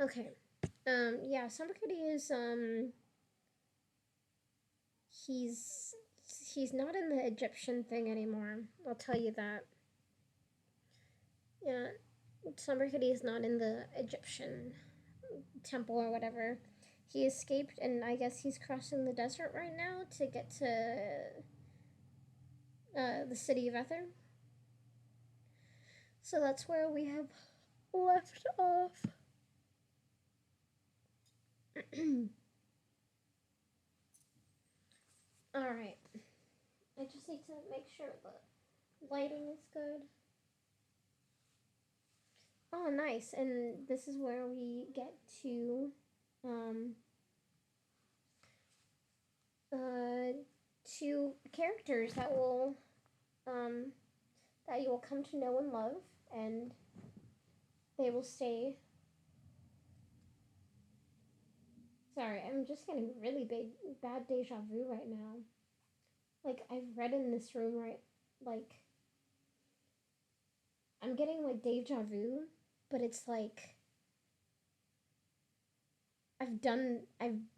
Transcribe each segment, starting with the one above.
Okay. Yeah, Somebody is, he's, he's not in the Egyptian thing anymore. I'll tell you that. Yeah, Somebody is not in the Egyptian temple or whatever. He escaped, and I guess he's crossing the desert right now to get to the city of Ether. So that's where we have left off. Alright. I just need to make sure the lighting is good. Oh, nice. And this is where we get to um, uh, two characters um, that you will come to know and love, and they will stay. Sorry, I'm just getting really bad deja vu right now. Like, I've read in this room, right? Like, I'm getting like deja vu, but it's like I've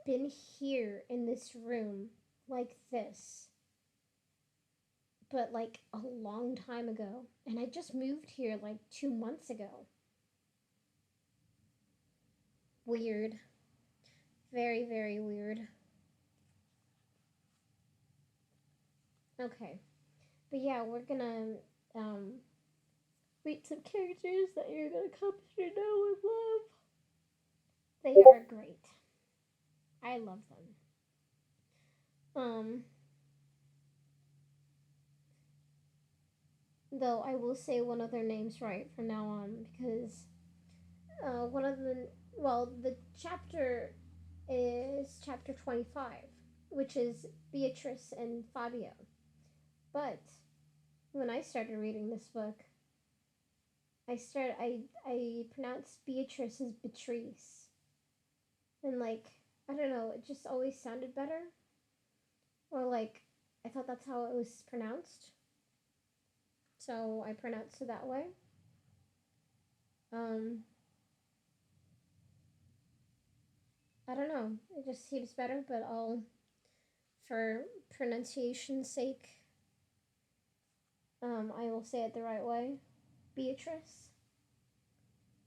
been here in this room like this, but like a long time ago. And I just moved here like 2 months ago. Weird. Very, very weird. Okay. But yeah, we're gonna meet some characters that you're gonna come to know and love. They are great. I love them. Um, though I will say one of their names right from now on because one of the the chapter is chapter 25, which is Beatrice and Fabio. But when I started reading this book, I pronounced Beatrice as Beatrice, and like I don't know, it just always sounded better, or like I thought that's how it was pronounced, so I pronounced it that way. Um, I don't know, it just seems better, but I'll for pronunciation's sake, I will say it the right way. Beatrice.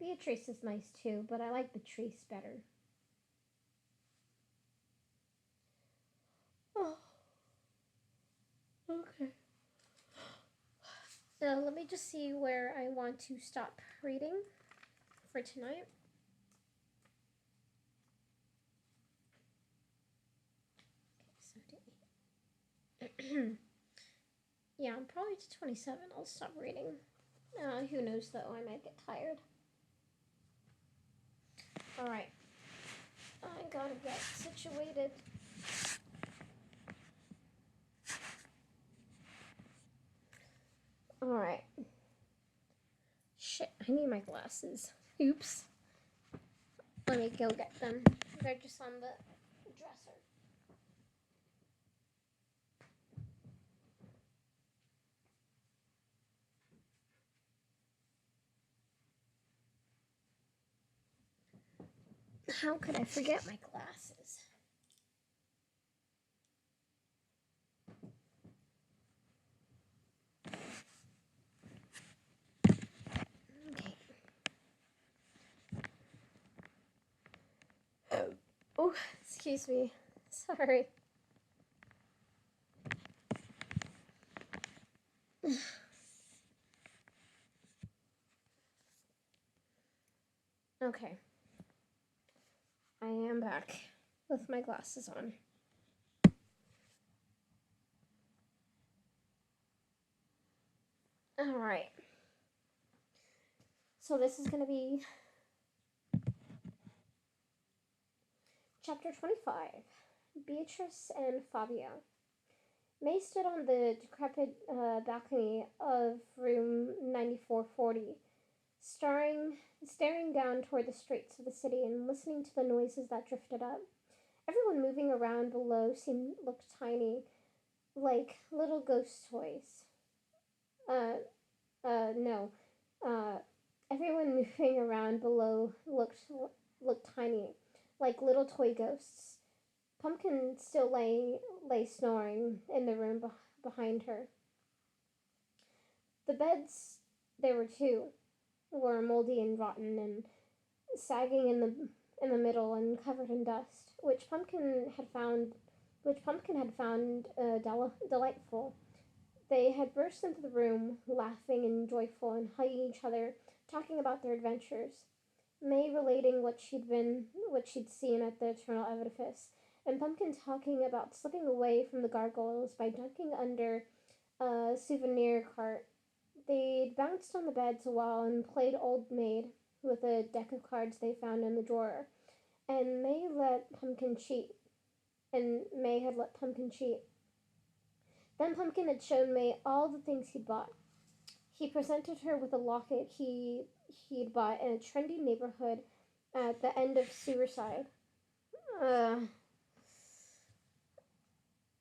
Beatrice is nice too, but I like Beatrice better. Oh, okay. Let me just see where I want to stop reading for tonight. Okay, yeah, I'm probably to 27. I'll stop reading. Who knows though? I might get tired. All right. I gotta get situated. All right. Shit, I need my glasses. Oops. Let me go get them. They're just on the dresser. How could I forget my glasses? Okay. Oh, excuse me. Sorry. Okay. I am back with my glasses on. All right. So this is going to be chapter 25. Beatrice and Fabio. May stood on the decrepit balcony of room 9440, staring down toward the streets of the city and listening to the noises that drifted up. Everyone moving around below looked tiny, like little ghost toys. Uh, no. Uh, Everyone moving around below like little toy ghosts. Pumpkin still lay snoring in the room behind her. The beds, there were two, were moldy and rotten and sagging in the middle and covered in dust, which Pumpkin had found delightful. They had burst into the room, laughing and joyful, and hugging each other, talking about their adventures. May relating what she'd seen at the eternal edifice, and Pumpkin talking about slipping away from the gargoyles by ducking under a souvenir cart. They'd bounced on the beds a while and played Old Maid with a deck of cards they found in the drawer, and May had let Pumpkin cheat. Then Pumpkin had shown May all the things he'd bought. He presented her with a locket he'd bought in a trendy neighborhood at the end of Sewerside. Uh,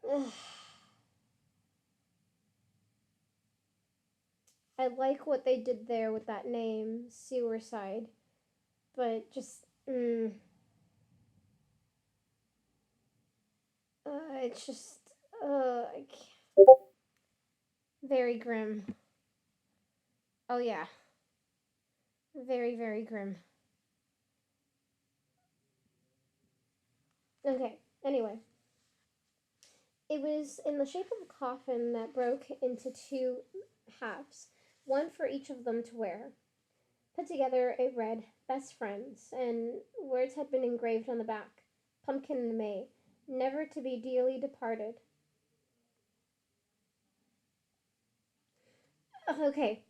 uh, I like what they did there with that name, Sewerside, but just it's just I can't. Very grim. Oh yeah, very very grim. Okay. Anyway, it was in the shape of a coffin that broke into two halves, one for each of them to wear. Put together, it read, Best Friends, and words had been engraved on the back, Pumpkin and May, never to be dearly departed. Okay,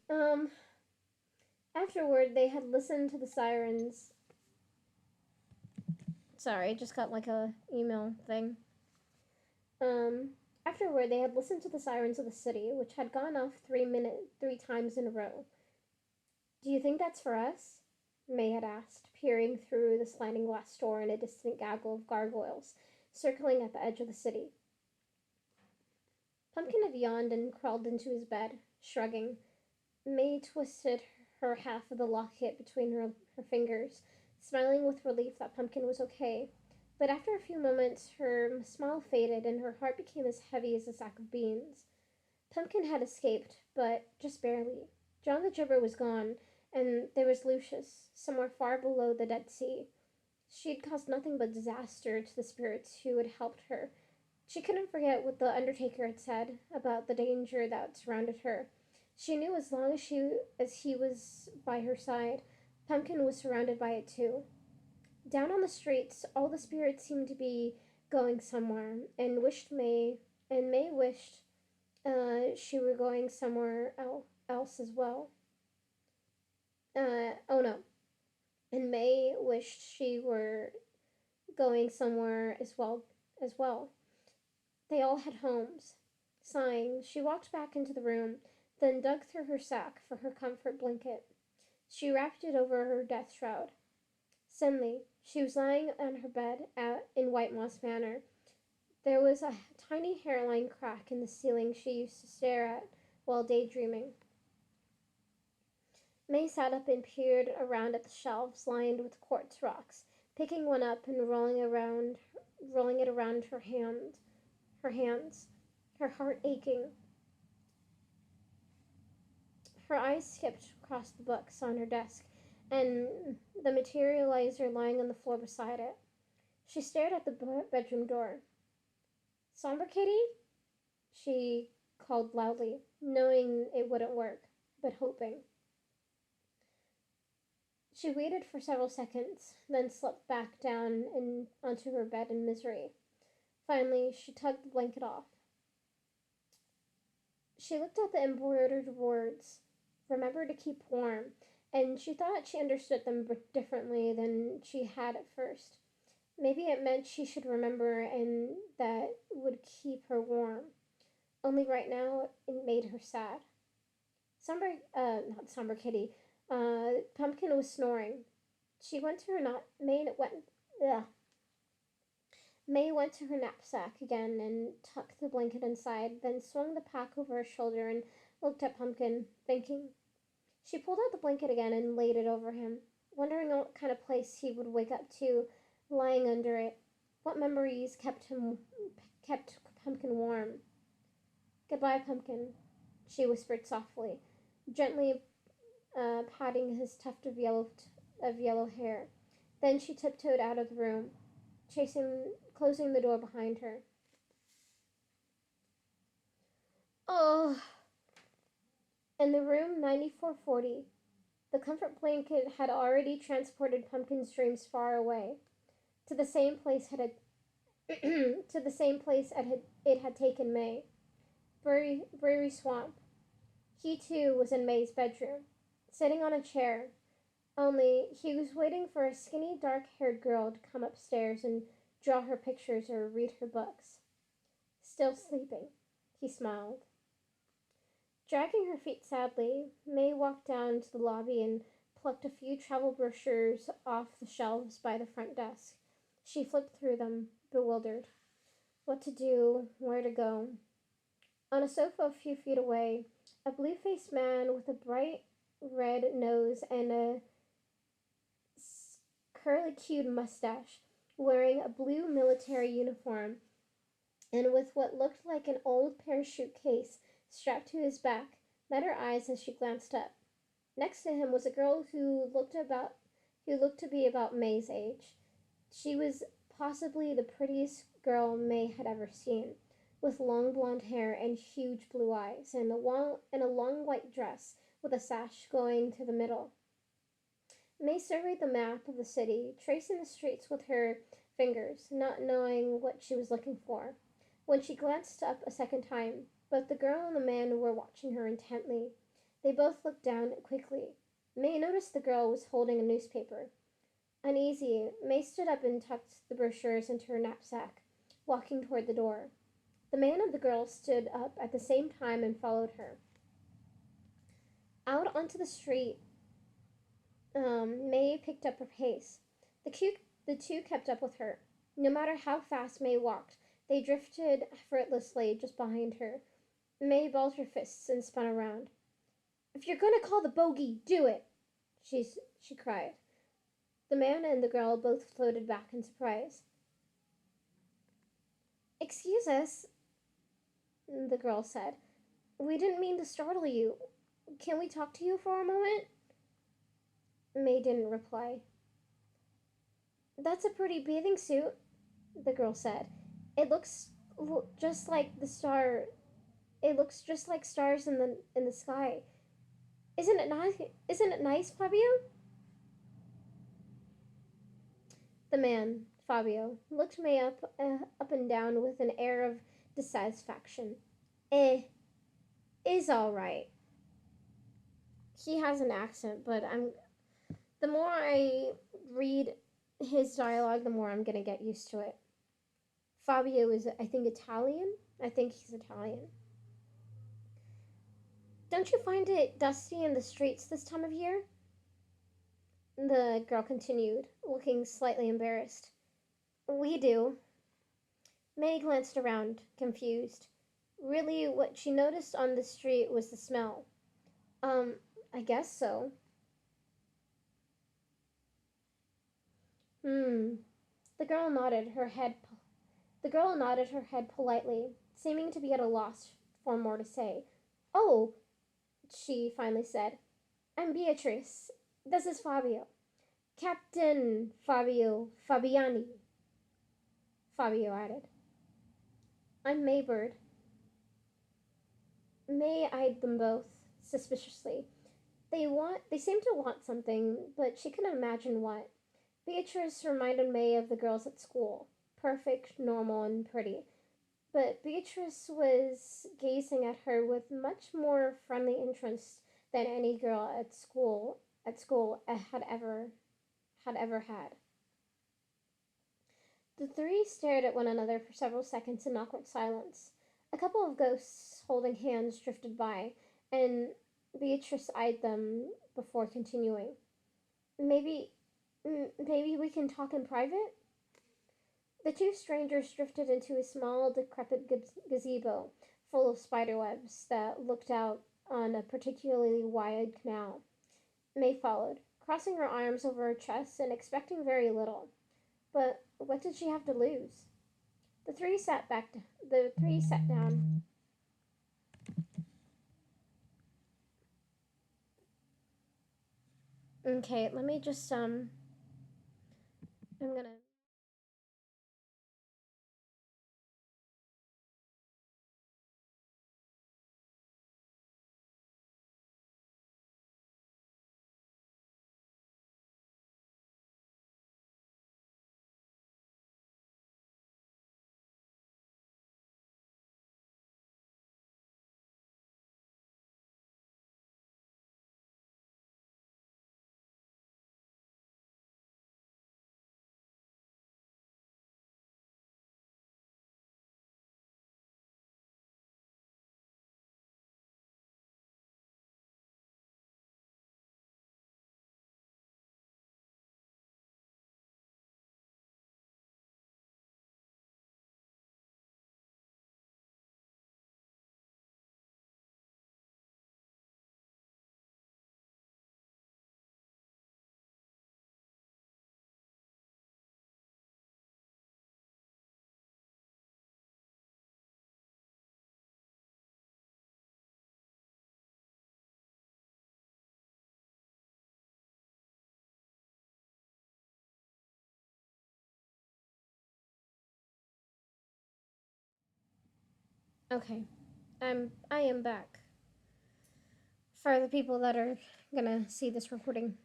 afterward, they had listened to the sirens. Sorry, I just got like a email thing. Um, Afterward, they had listened to the sirens of the city, which had gone off 3 times in a row. Do you think that's for us? May had asked, peering through the sliding glass door in a distant gaggle of gargoyles circling at the edge of the city. Pumpkin had yawned and crawled into his bed, shrugging. May twisted her half of the locket between her fingers, smiling with relief that Pumpkin was okay. But after a few moments, her smile faded and her heart became as heavy as a sack of beans. Pumpkin had escaped, but just barely. John the Gibber was gone, and there was Lucius, somewhere far below the Dead Sea. She'd caused nothing but disaster to the spirits who had helped her. She couldn't forget what the Undertaker had said about the danger that surrounded her. She knew as he was by her side, Pumpkin was surrounded by it too. Down on the streets, all the spirits seemed to be going somewhere, and May wished she were going somewhere else as well. Oh no, and May wished she were going somewhere as well. They all had homes. Sighing, she walked back into the room, then dug through her sack for her comfort blanket. She wrapped it over her death shroud. Suddenly, she was lying on her bed in White Moss Manor. There was a tiny hairline crack in the ceiling she used to stare at while daydreaming. May sat up and peered around at the shelves lined with quartz rocks, picking one up and rolling it around her hands, her heart aching. Her eyes skipped across the books on her desk and the materializer lying on the floor beside it. She stared at the bedroom door. Somber Kitty? She called loudly, knowing it wouldn't work, but hoping. She waited for several seconds, then slipped back down onto her bed in misery. Finally, she tugged the blanket off. She looked at the embroidered words, Remember to keep warm, and she thought she understood them differently than she had at first. Maybe it meant she should remember and that would keep her warm. Only right now it made her sad. Not Somber Kitty. Pumpkin was snoring. She went to her not May went. Ugh. May went to her knapsack again and tucked the blanket inside, then swung the pack over her shoulder and looked at Pumpkin, thinking. She pulled out the blanket again and laid it over him, wondering what kind of place he would wake up to lying under it. What memories kept Pumpkin warm? Goodbye, Pumpkin, she whispered softly, gently patting his tuft of yellow hair. Then she tiptoed out of the room, closing the door behind her. Oh, in the room 9440, the comfort blanket had already transported Pumpkin's dreams far away, to the same place to the same place it had taken May, Brewery Swamp. He too was in May's bedroom, sitting on a chair. Only he was waiting for a skinny, dark-haired girl to come upstairs and draw her pictures or read her books. Still sleeping, he smiled. Dragging her feet sadly, May walked down to the lobby and plucked a few travel brochures off the shelves by the front desk. She flipped through them, bewildered. What to do, where to go. On a sofa a few feet away, a blue-faced man with a bright red nose and a curly-cued mustache, wearing a blue military uniform and with what looked like an old parachute case strapped to his back, met her eyes as she glanced up. Next to him was a girl who looked to be about May's age. She was possibly the prettiest girl May had ever seen, with long blonde hair and huge blue eyes, and a long white dress with a sash going to the middle. May surveyed the map of the city, tracing the streets with her fingers, not knowing what she was looking for. When she glanced up a second time, both the girl and the man were watching her intently. They both looked down quickly. May noticed the girl was holding a newspaper. Uneasy, May stood up and tucked the brochures into her knapsack, walking toward the door. The man and the girl stood up at the same time and followed her. Out onto the street, May picked up her pace. The two kept up with her. No matter how fast May walked, they drifted effortlessly just behind her. May balled her fists and spun around. "If you're going to call the bogey, do it!" she cried. The man and the girl both floated back in surprise. "Excuse us," the girl said. "We didn't mean to startle you. Can we talk to you for a moment?" May didn't reply. "That's a pretty bathing suit," the girl said. "It looks just like the star. It looks just like stars in the sky. Isn't it nice? Isn't it nice, Fabio?" The man, Fabio, looked May up and down with an air of dissatisfaction. Is all right. He has an accent, but the more I read his dialogue, the more I'm gonna get used to it. Fabio is, I think, Italian. I think he's Italian. "Don't you find it dusty in the streets this time of year?" The girl continued, looking slightly embarrassed. "We do." May glanced around, confused. Really, what she noticed on the street was the smell. I guess so. Hmm. The girl nodded her head. The girl nodded her head politely, seeming to be at a loss for more to say. "Oh," she finally said. "I'm Beatrice. This is Fabio. Captain Fabio Fabiani," Fabio added. "I'm Maybird." May eyed them both suspiciously. They seemed to want something, but she couldn't imagine what. Beatrice reminded May of the girls at school. Perfect, normal, and pretty. But Beatrice was gazing at her with much more friendly interest than any girl at school had ever had. The three stared at one another for several seconds in awkward silence. A couple of ghosts holding hands drifted by, and Beatrice eyed them before continuing. Maybe maybe we can talk in private?" The two strangers drifted into a small, decrepit gazebo full of spiderwebs that looked out on a particularly wide canal. May followed, crossing her arms over her chest and expecting very little. But what did she have to lose? The three sat back. The three sat down. Okay, let me just I'm gonna. Okay, I am back. For the people that are gonna see this recording.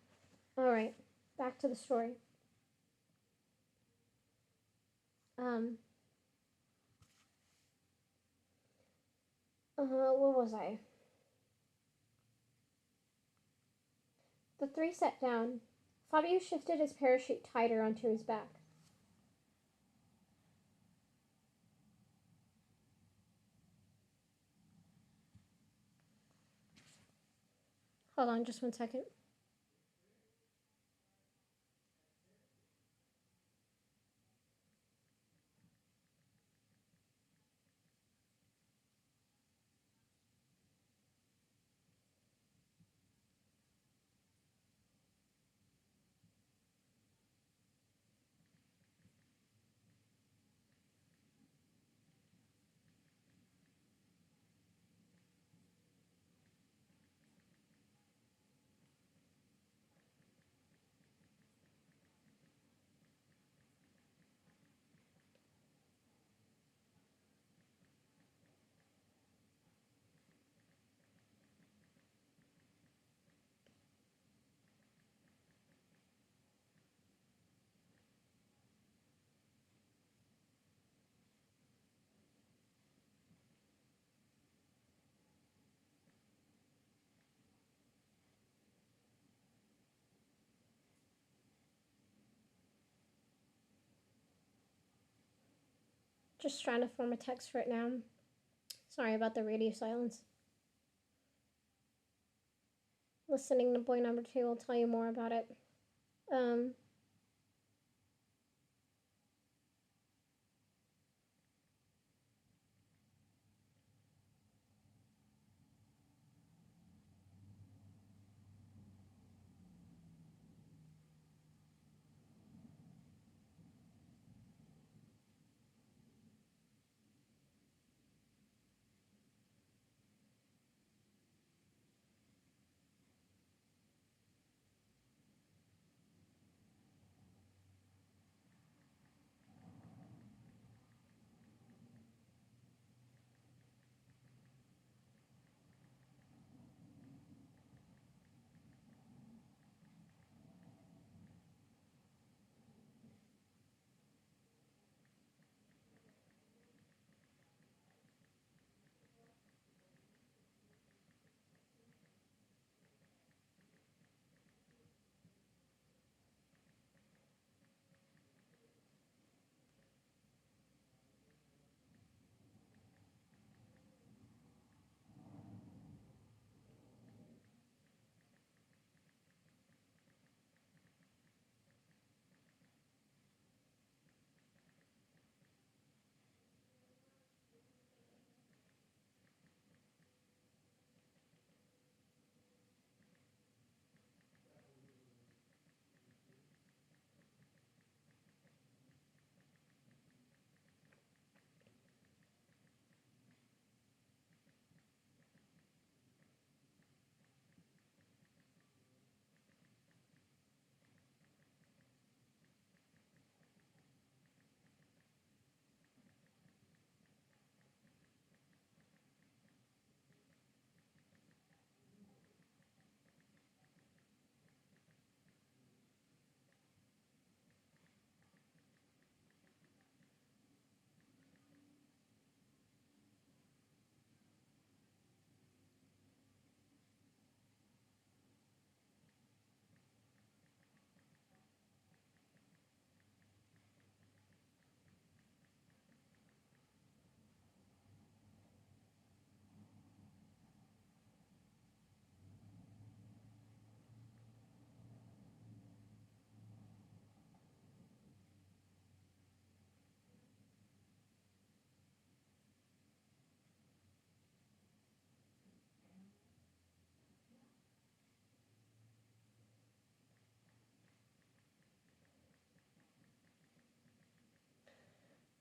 All right, back to the story. Um, what was I? The three sat down. Fabio shifted his parachute tighter onto his back. Hold on just 1 second. Just trying to form a text right now. Sorry about the radio silence. Listening to boy number 2 will tell you more about it. Um,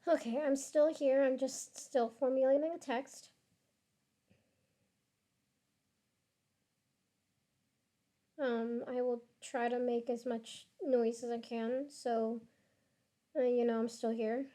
Okay, I'm still here. I'm just still formulating a text. I will try to make as much noise as I can, so I'm still here.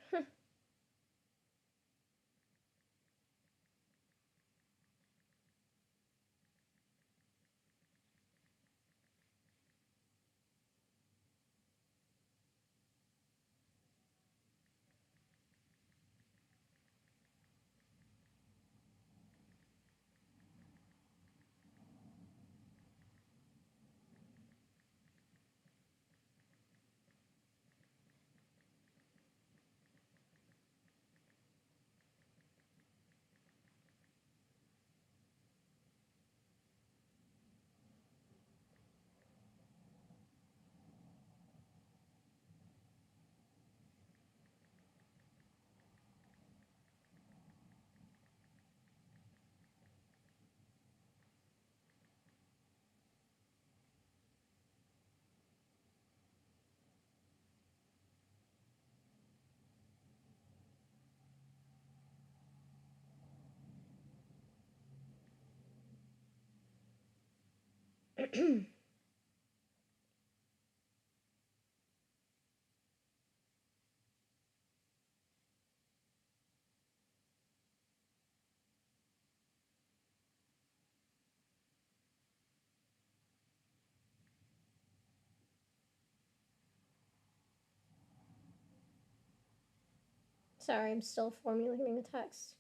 Sorry, I'm still formulating a text.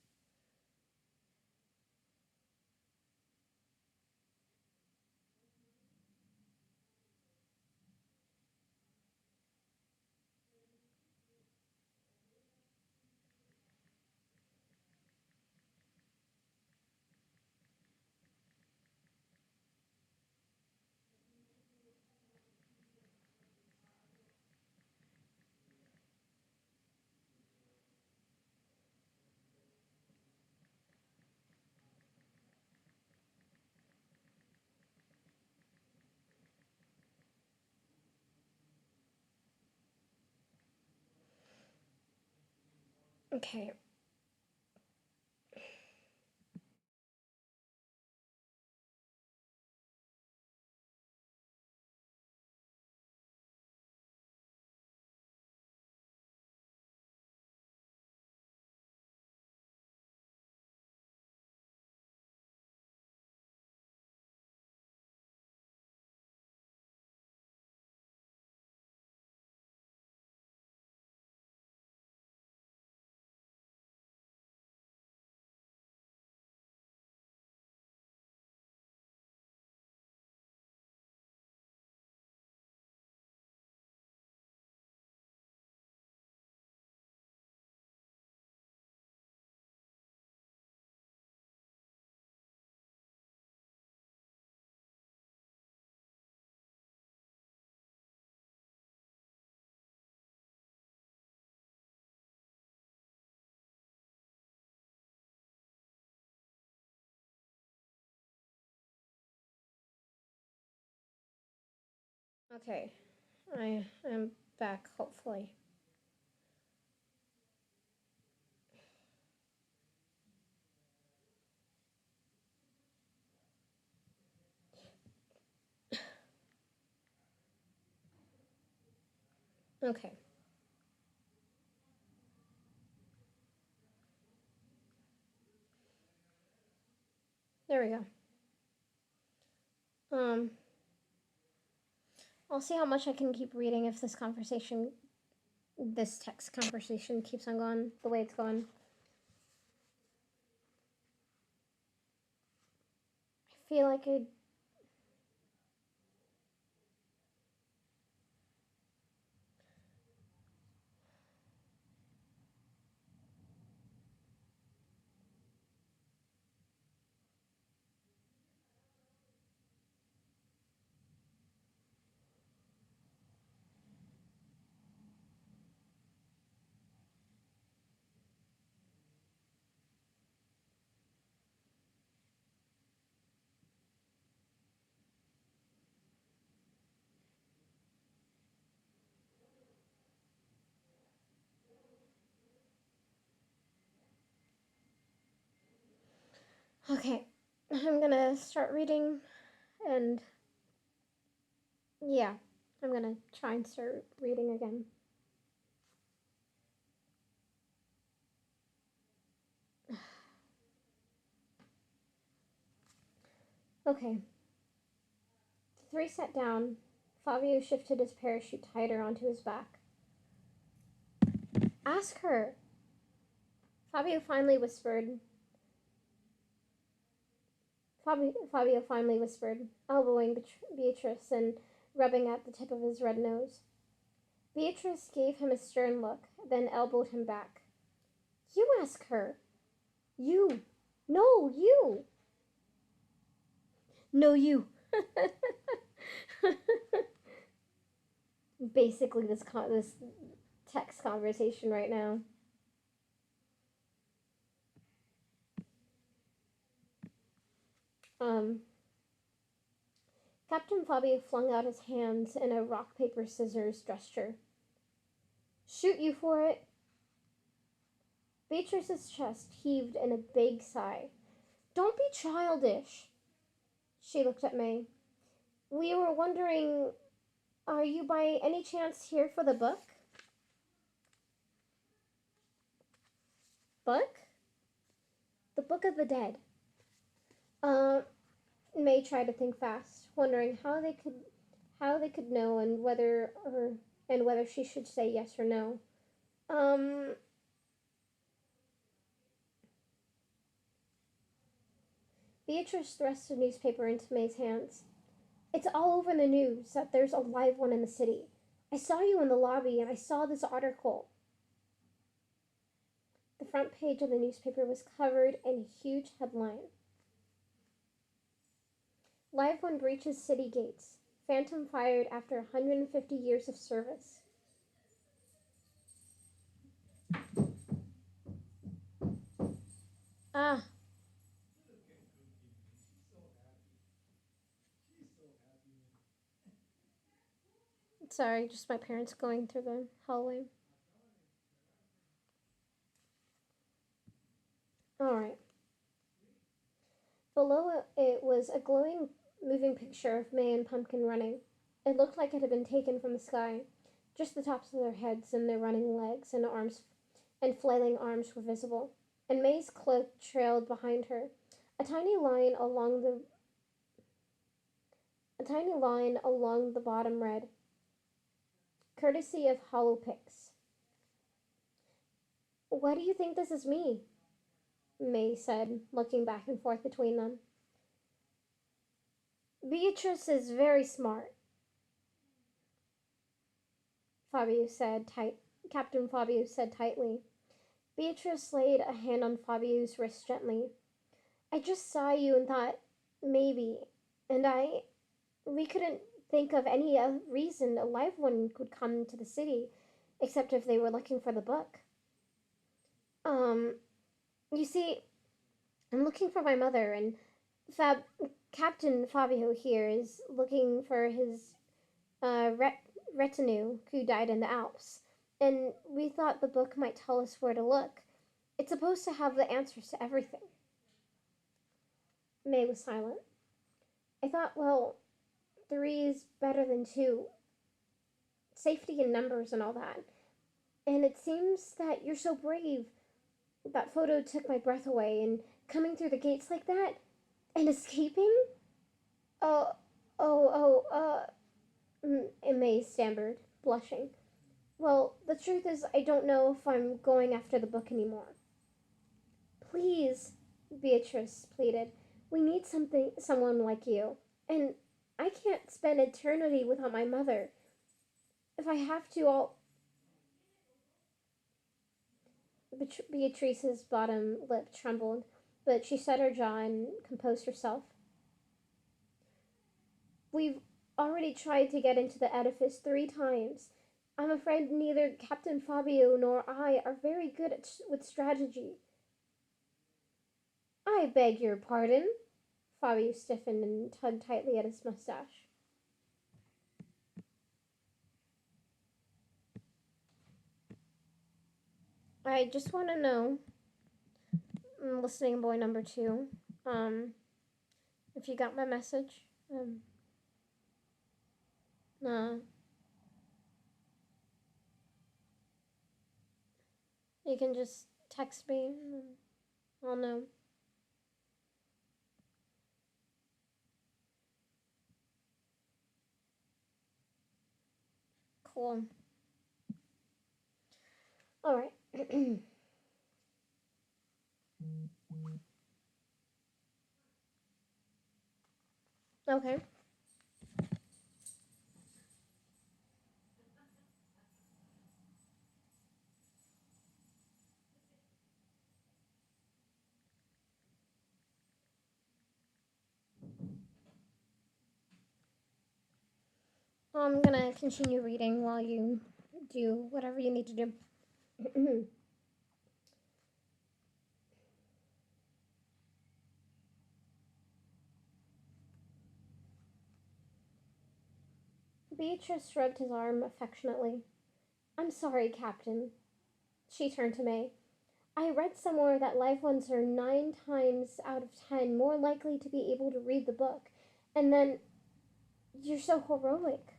Okay. Okay. I am back, hopefully. Okay. There we go. Um, I'll see how much I can keep reading if this text conversation keeps on going the way it's going. I feel like I. Okay, I'm gonna start reading, and yeah, I'm gonna try and start reading again. Okay, the three sat down. Fabio shifted his parachute tighter onto his back. Ask her, Fabio finally whispered. Fabio finally whispered, elbowing Beatrice and rubbing at the tip of his red nose. Beatrice gave him a stern look, then elbowed him back. You ask her. You. No, you. No, you. Basically, this text conversation right now. Um, Captain Fabio flung out his hands in a rock paper scissors gesture. Shoot you for it. Beatrice's chest heaved in a big sigh. Don't be childish. She looked at May. We were wondering, are you by any chance here for the book? Book? The Book of the Dead. Uh, May tried to think fast, wondering how they could know and whether she should say yes or no. Um, Beatrice thrust a newspaper into May's hands. It's all over the news that there's a live one in the city. I saw you in the lobby and I saw this article. The front page of the newspaper was covered in a huge headline. Live one breaches city gates. Phantom fired after 150 years of service. Ah, sorry, just my parents going through the hallway. Alright. Below it was a glowing, moving picture of May and Pumpkin running. It looked like it had been taken from the sky. Just the tops of their heads and their running legs and arms and flailing arms were visible. And May's cloak trailed behind her. A tiny line along the a tiny line along the bottom read, courtesy of Hollow Pix. What do you think this is me? May said, looking back and forth between them. Beatrice is very smart, Fabio said tight. Captain Fabio said tightly. Beatrice laid a hand on Fabio's wrist gently. I just saw you and thought, maybe. And we couldn't think of any reason a live one could come to the city, except if they were looking for the book. Um, you see, I'm looking for my mother, and Fab Captain Fabio here is looking for his retinue who died in the Alps, and we thought the book might tell us where to look. It's supposed to have the answers to everything. May was silent. I thought, well, three is better than two. Safety in numbers and all that. And it seems that you're so brave. That photo took my breath away, and coming through the gates like that and escaping? Oh, May stammered, blushing. Well, the truth is, I don't know if I'm going after the book anymore. Please, Beatrice pleaded. We need someone like you. And I can't spend eternity without my mother. If I have to, I'll. Beatrice's bottom lip trembled, but she set her jaw and composed herself. We've already tried to get into the edifice 3 times. I'm afraid neither Captain Fabio nor I are very good with strategy. I beg your pardon. Fabio stiffened and tugged tightly at his mustache. I just want to know, listening boy number 2, Um, if you got my message, uh, you can just text me. And I'll know. Cool. All right. Okay. I'm gonna continue reading while you do whatever you need to do. Beatrice rubbed his arm affectionately. I'm sorry, Captain. She turned to May. I read somewhere that live ones are 9 times out of 10 more likely to be able to read the book. And then you're so heroic.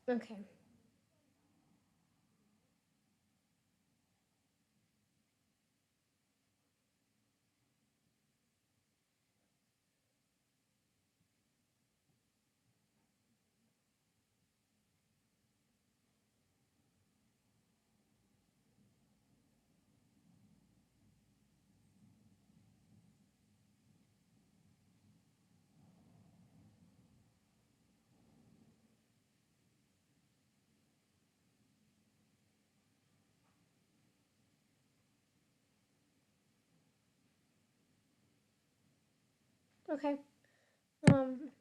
Okay. Okay. Um.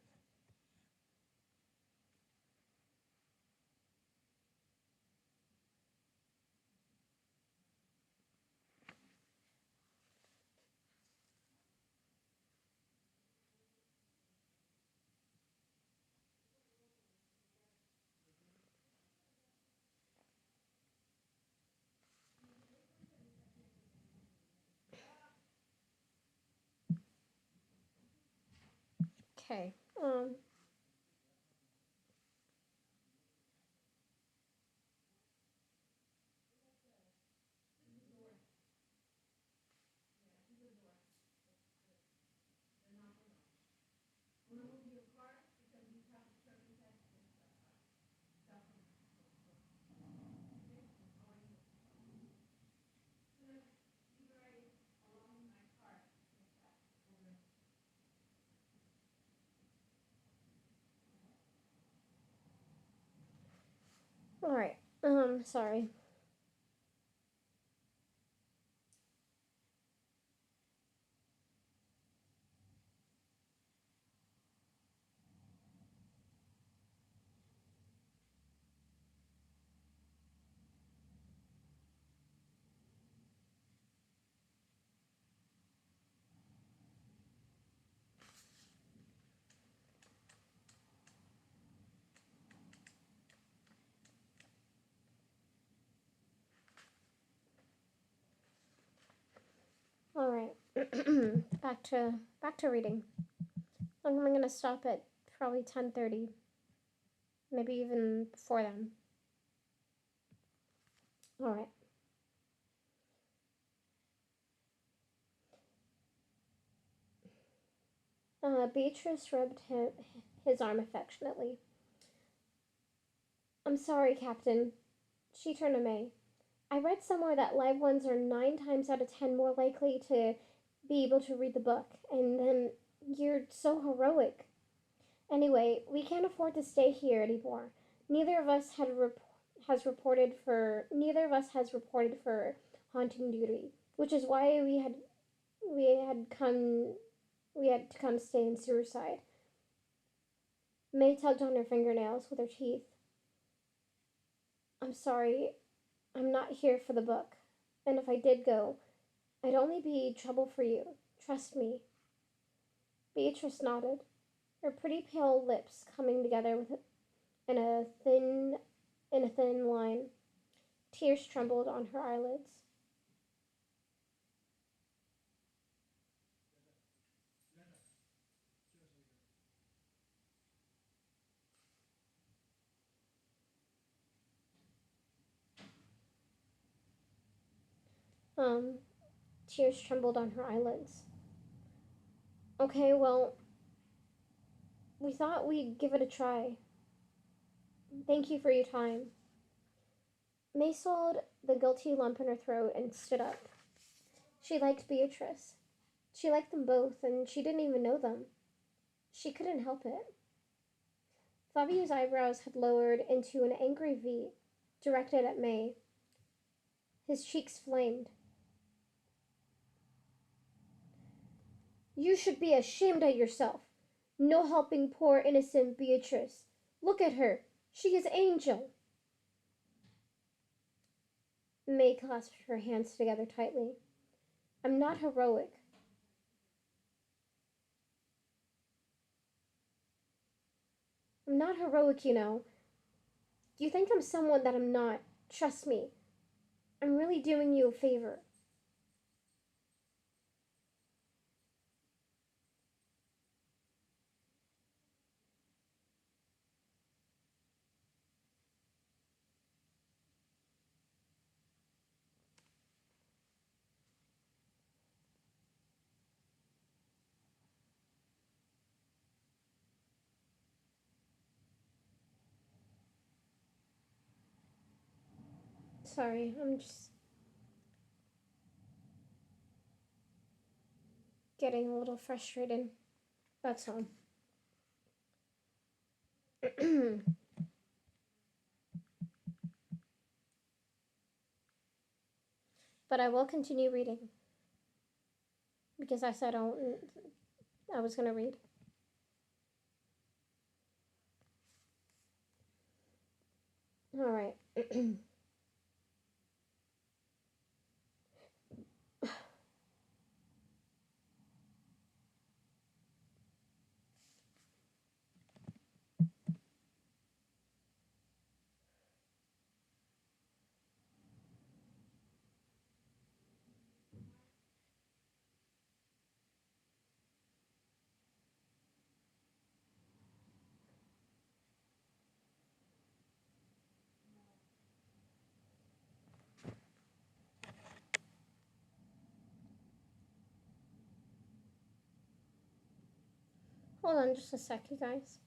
Okay. All right. Sorry. All right. back to reading. I'm gonna stop at probably 10:30, maybe even before then. All right. Beatrice rubbed his arm affectionately. I'm sorry, Captain. She turned to May. I read somewhere that live ones are 9 times out of 10 more likely to be able to read the book, and then you're so heroic. Anyway, we can't afford to stay here anymore. Neither of us has reported for haunting duty, which is why we had we had come we had to come stay in Suicide. May tugged on her fingernails with her teeth. I'm sorry, I'm not here for the book. And if I did go, I'd only be trouble for you. Trust me. Beatrice nodded, her pretty pale lips coming together in a thin in a thin line. Tears trembled on her eyelids. Um, Tears trembled on her eyelids. Okay, well, we thought we'd give it a try. Thank you for your time. May swallowed the guilty lump in her throat and stood up. She liked Beatrice. She liked them both, and she didn't even know them. She couldn't help it. Fabio's eyebrows had lowered into an angry V, directed at May. His cheeks flamed. You should be ashamed of yourself. No helping poor innocent Beatrice. Look at her. She is Angel. May clasped her hands together tightly. I'm not heroic. I'm not heroic, you know. You think I'm someone that I'm not. Trust me. I'm really doing you a favor. Sorry, I'm just getting a little frustrated. That's all. But I will continue reading because I said I was going to read. All right. Hold on just a sec, you guys.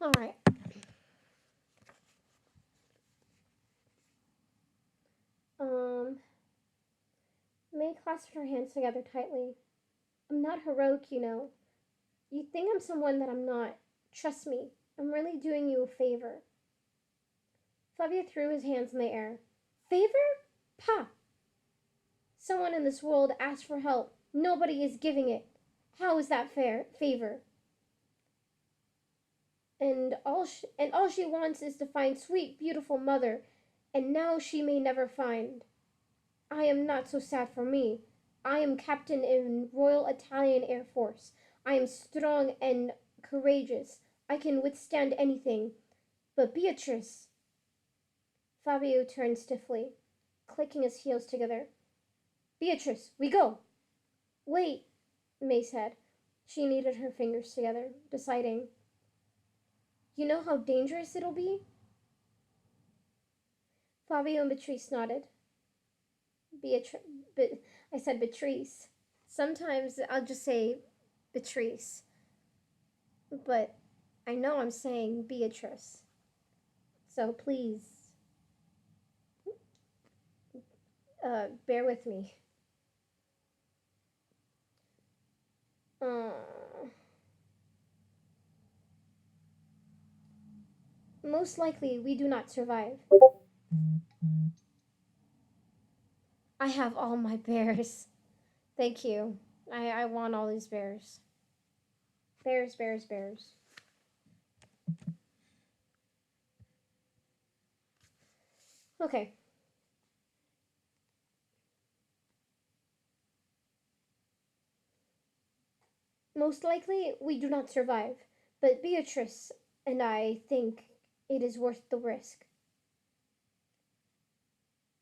All right. Um, May clasped her hands together tightly. I'm not heroic, you know. You think I'm someone that I'm not. Trust me, I'm really doing you a favor. Fabio threw his hands in the air. Favor? Pa! Someone in this world asked for help. Nobody is giving it. How is that fair? Favor? And all she wants is to find sweet, beautiful mother, and now she may never find. I am not so sad for me. I am captain in Royal Italian Air Force. I am strong and courageous. I can withstand anything. But Beatrice. Fabio turned stiffly, clicking his heels together. Beatrice, we go. Wait, May said. She kneaded her fingers together, deciding. You know how dangerous it'll be? Fabio and Beatrice nodded. Beatrice, I said Beatrice. Sometimes I'll just say Beatrice, but I know I'm saying Beatrice. So please, bear with me. Uh, Most likely we do not survive. I have all my bears. Thank you. I want all these bears. Bears, bears, bears. Okay. Most likely we do not survive, but Beatrice and I think it is worth the risk.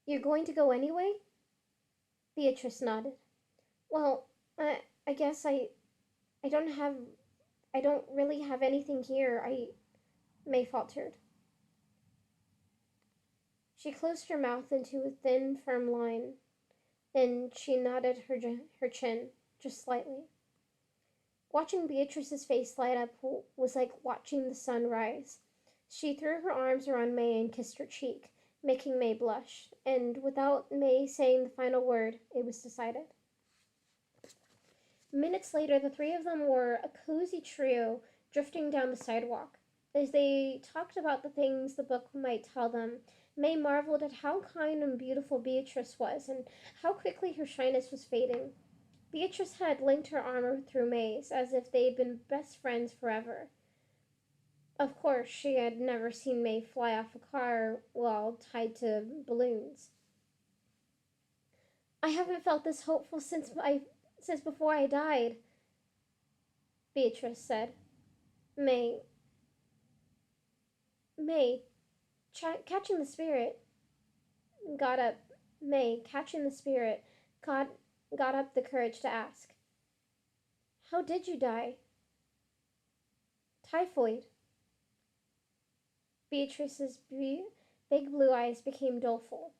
You're going to go anyway? Beatrice nodded. Well, I guess I don't have I don't really have anything here. May faltered. She closed her mouth into a thin, firm line, and she nodded her chin just slightly. Watching Beatrice's face light up was like watching the sun rise. She threw her arms around May and kissed her cheek, making May blush, and without May saying the final word, it was decided. Minutes later, the three of them were a cozy trio drifting down the sidewalk. As they talked about the things the book might tell them, May marveled at how kind and beautiful Beatrice was and how quickly her shyness was fading. Beatrice had linked her arm through May's as if they'd been best friends forever. Of course, she had never seen May fly off a car while tied to balloons. I haven't felt this hopeful since before I died, Beatrice said. May, May, catching the spirit, got up. May, catching the spirit, got up the courage to ask, "How did you die?" Typhoid. Beatrice's big blue eyes became doleful.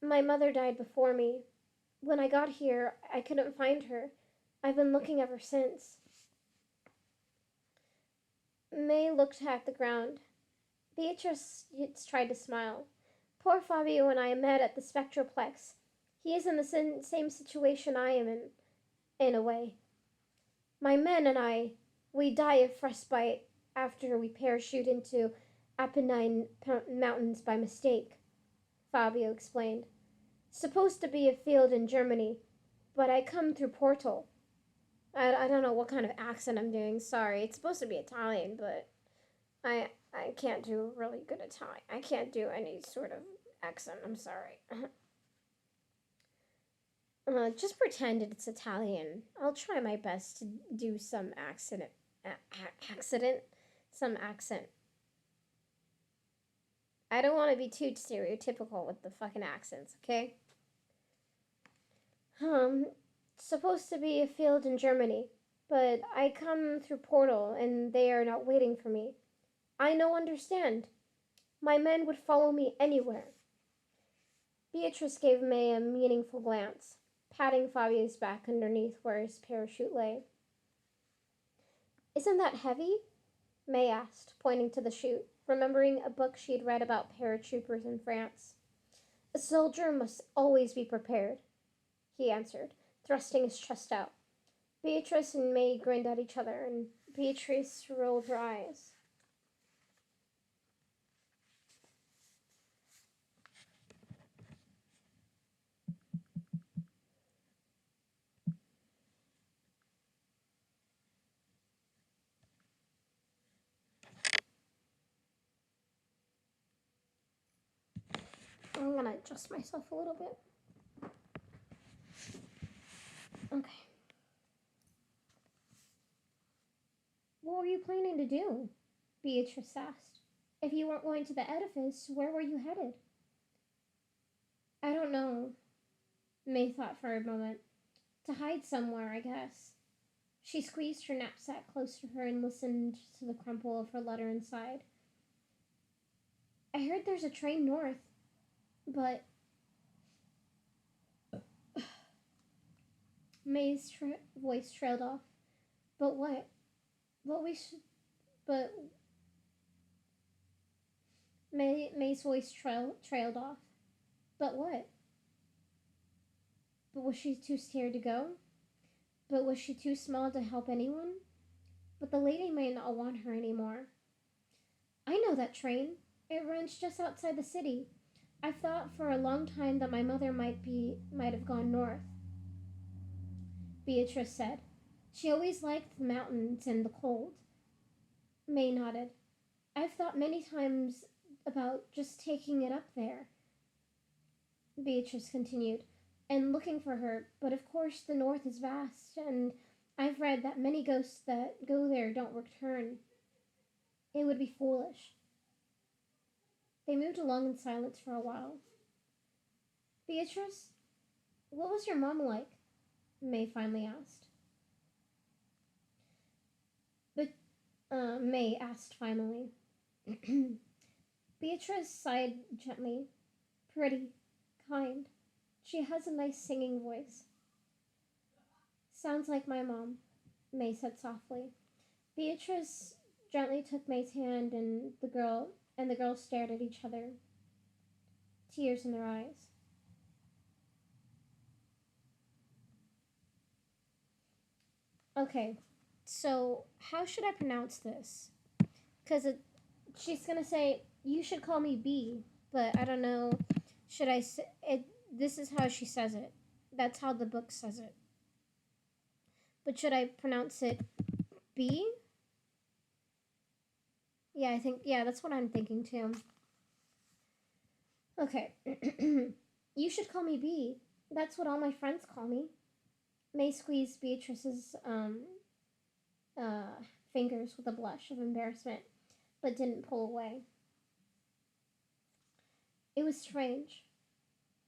My mother died before me. When I got here, I couldn't find her. I've been looking ever since. May looked at the ground. Beatrice tried to smile. Poor Fabio and I met at the Spectroplex. He is in the same situation I am in a way. My men and I, we die of frostbite after we parachute into Apennine Mountains by mistake, Fabio explained. Supposed to be a field in Germany, but I come through Portal. I don't know what kind of accent I'm doing. Sorry, it's supposed to be Italian, but I can't do really good Italian. I can't do any sort of accent. I'm sorry. Just pretend it's Italian. I'll try my best to do some some accent. I don't want to be too stereotypical with the fucking accents, okay? Supposed to be a field in Germany, but I come through Portal and they are not waiting for me. I no understand. My men would follow me anywhere. Beatrice gave May a meaningful glance, patting Fabio's back underneath where his parachute lay. Isn't that heavy? May asked, pointing to the chute, remembering a book she had read about paratroopers in France. A soldier must always be prepared, he answered, thrusting his chest out. Beatrice and May grinned at each other, and Beatrice rolled her eyes. I'm gonna adjust myself a little bit. Okay. What were you planning to do? Beatrice asked. If you weren't going to the edifice, where were you headed? I don't know. May thought for a moment. To hide somewhere, I guess. She squeezed her knapsack close to her and listened to the crumple of her letter inside. I heard there's a train north, but May's voice trailed off. But what? What we should. But. May's voice trailed off. But what? But was she too scared to go? But was she too small to help anyone? But the lady may not want her anymore. I know that train. It runs just outside the city. I've thought for a long time that my mother might have gone north. Beatrice said. She always liked the mountains and the cold. May nodded. I've thought many times about just taking it up there. Beatrice continued, and looking for her, but of course the north is vast, and I've read that many ghosts that go there don't return. It would be foolish. They moved along in silence for a while. Beatrice, what was your mom like? May finally asked. But May asked finally. Beatrice sighed gently. Pretty, kind. She has a nice singing voice. Sounds like my mom, May said softly. Beatrice gently took May's hand and the girls stared at each other, tears in their eyes. Okay, so how should I pronounce this? Because she's gonna say, you should call me B, but I don't know. Should I say it? This is how she says it. That's how the book says it. But should I pronounce it B? Yeah, that's what I'm thinking too. Okay. You should call me B. That's what all my friends call me. May squeezed Beatrice's fingers with a blush of embarrassment, but didn't pull away. It was strange.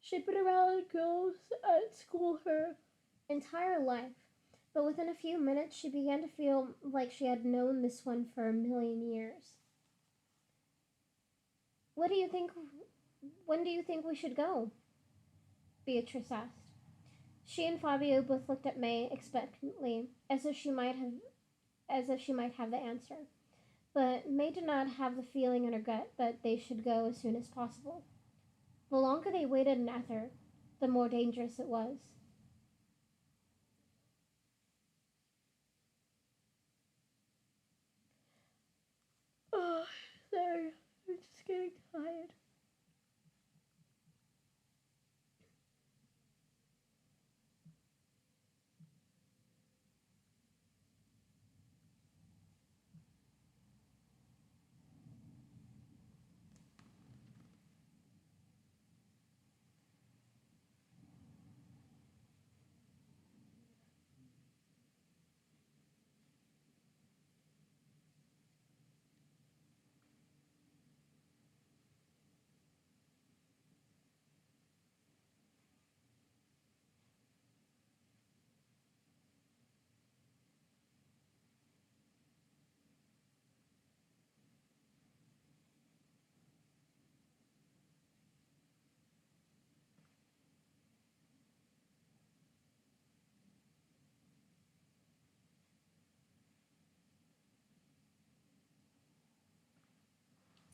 She'd been around girls at school her entire life, but within a few minutes she began to feel like she had known this one for a million years. What do you think? When do you think we should go? Beatrice asked. She and Fabio both looked at May expectantly, as if she might have the answer. But May did not have the feeling in her gut that they should go as soon as possible. The longer they waited in Ether, the more dangerous it was. Oh, sorry. I'm just getting tired.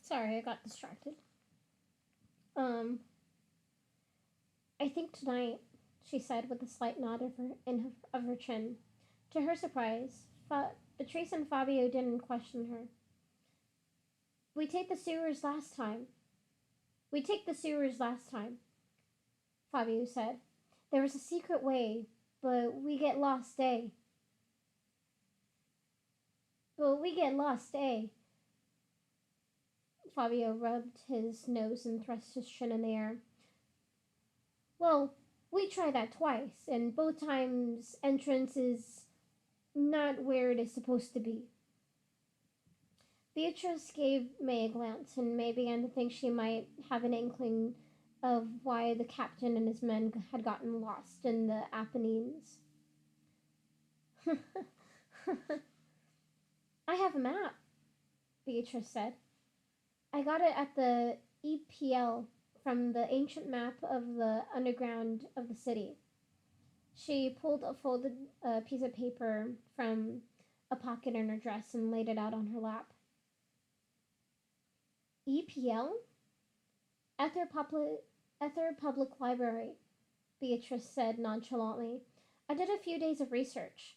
Sorry, I got distracted. Um, I think tonight, she said with a slight nod of her chin. To her surprise, Beatrice and Fabio didn't question her. We take the sewers last time. We take the sewers last time, Fabio said. There was a secret way, but we get lost, eh? But we get lost, eh? Fabio rubbed his nose and thrust his chin in the air. Well, we tried that twice, and both times entrance is not where it is supposed to be. Beatrice gave May a glance, and May began to think she might have an inkling of why the captain and his men had gotten lost in the Apennines. I have a map, Beatrice said. I got it at the EPL from the ancient map of the underground of the city. She pulled a folded piece of paper from a pocket in her dress and laid it out on her lap. EPL? Ether Public Library, Beatrice said nonchalantly. I did a few days of research.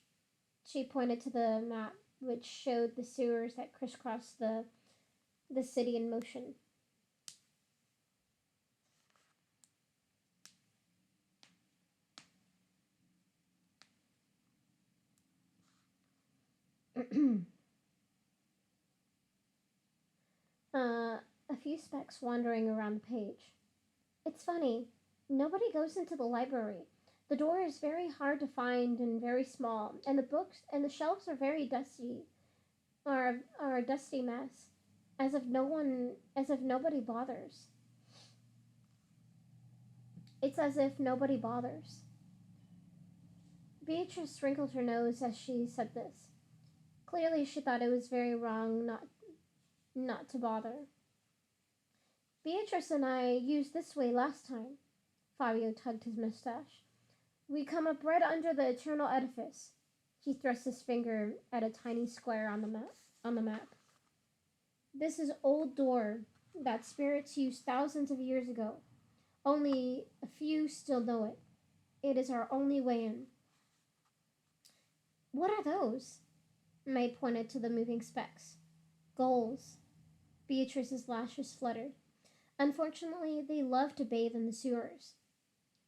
She pointed to the map, which showed the sewers that crisscrossed the city in motion. A few specks wandering around the page. It's funny. Nobody goes into the library. The door is very hard to find and very small, and the books and the shelves are very dusty, are a dusty mess, as if nobody bothers. It's as if nobody bothers. Beatrice wrinkled her nose as she said this. Clearly, she thought it was very wrong not to bother. Beatrice and I used this way last time. Fabio tugged his mustache. We come up right under the eternal edifice. He thrust his finger at a tiny square on the map. This is old door that spirits used thousands of years ago. Only a few still know it. It is our only way in. What are those? May pointed to the moving specks. Gulls. Beatrice's lashes fluttered. Unfortunately, they love to bathe in the sewers.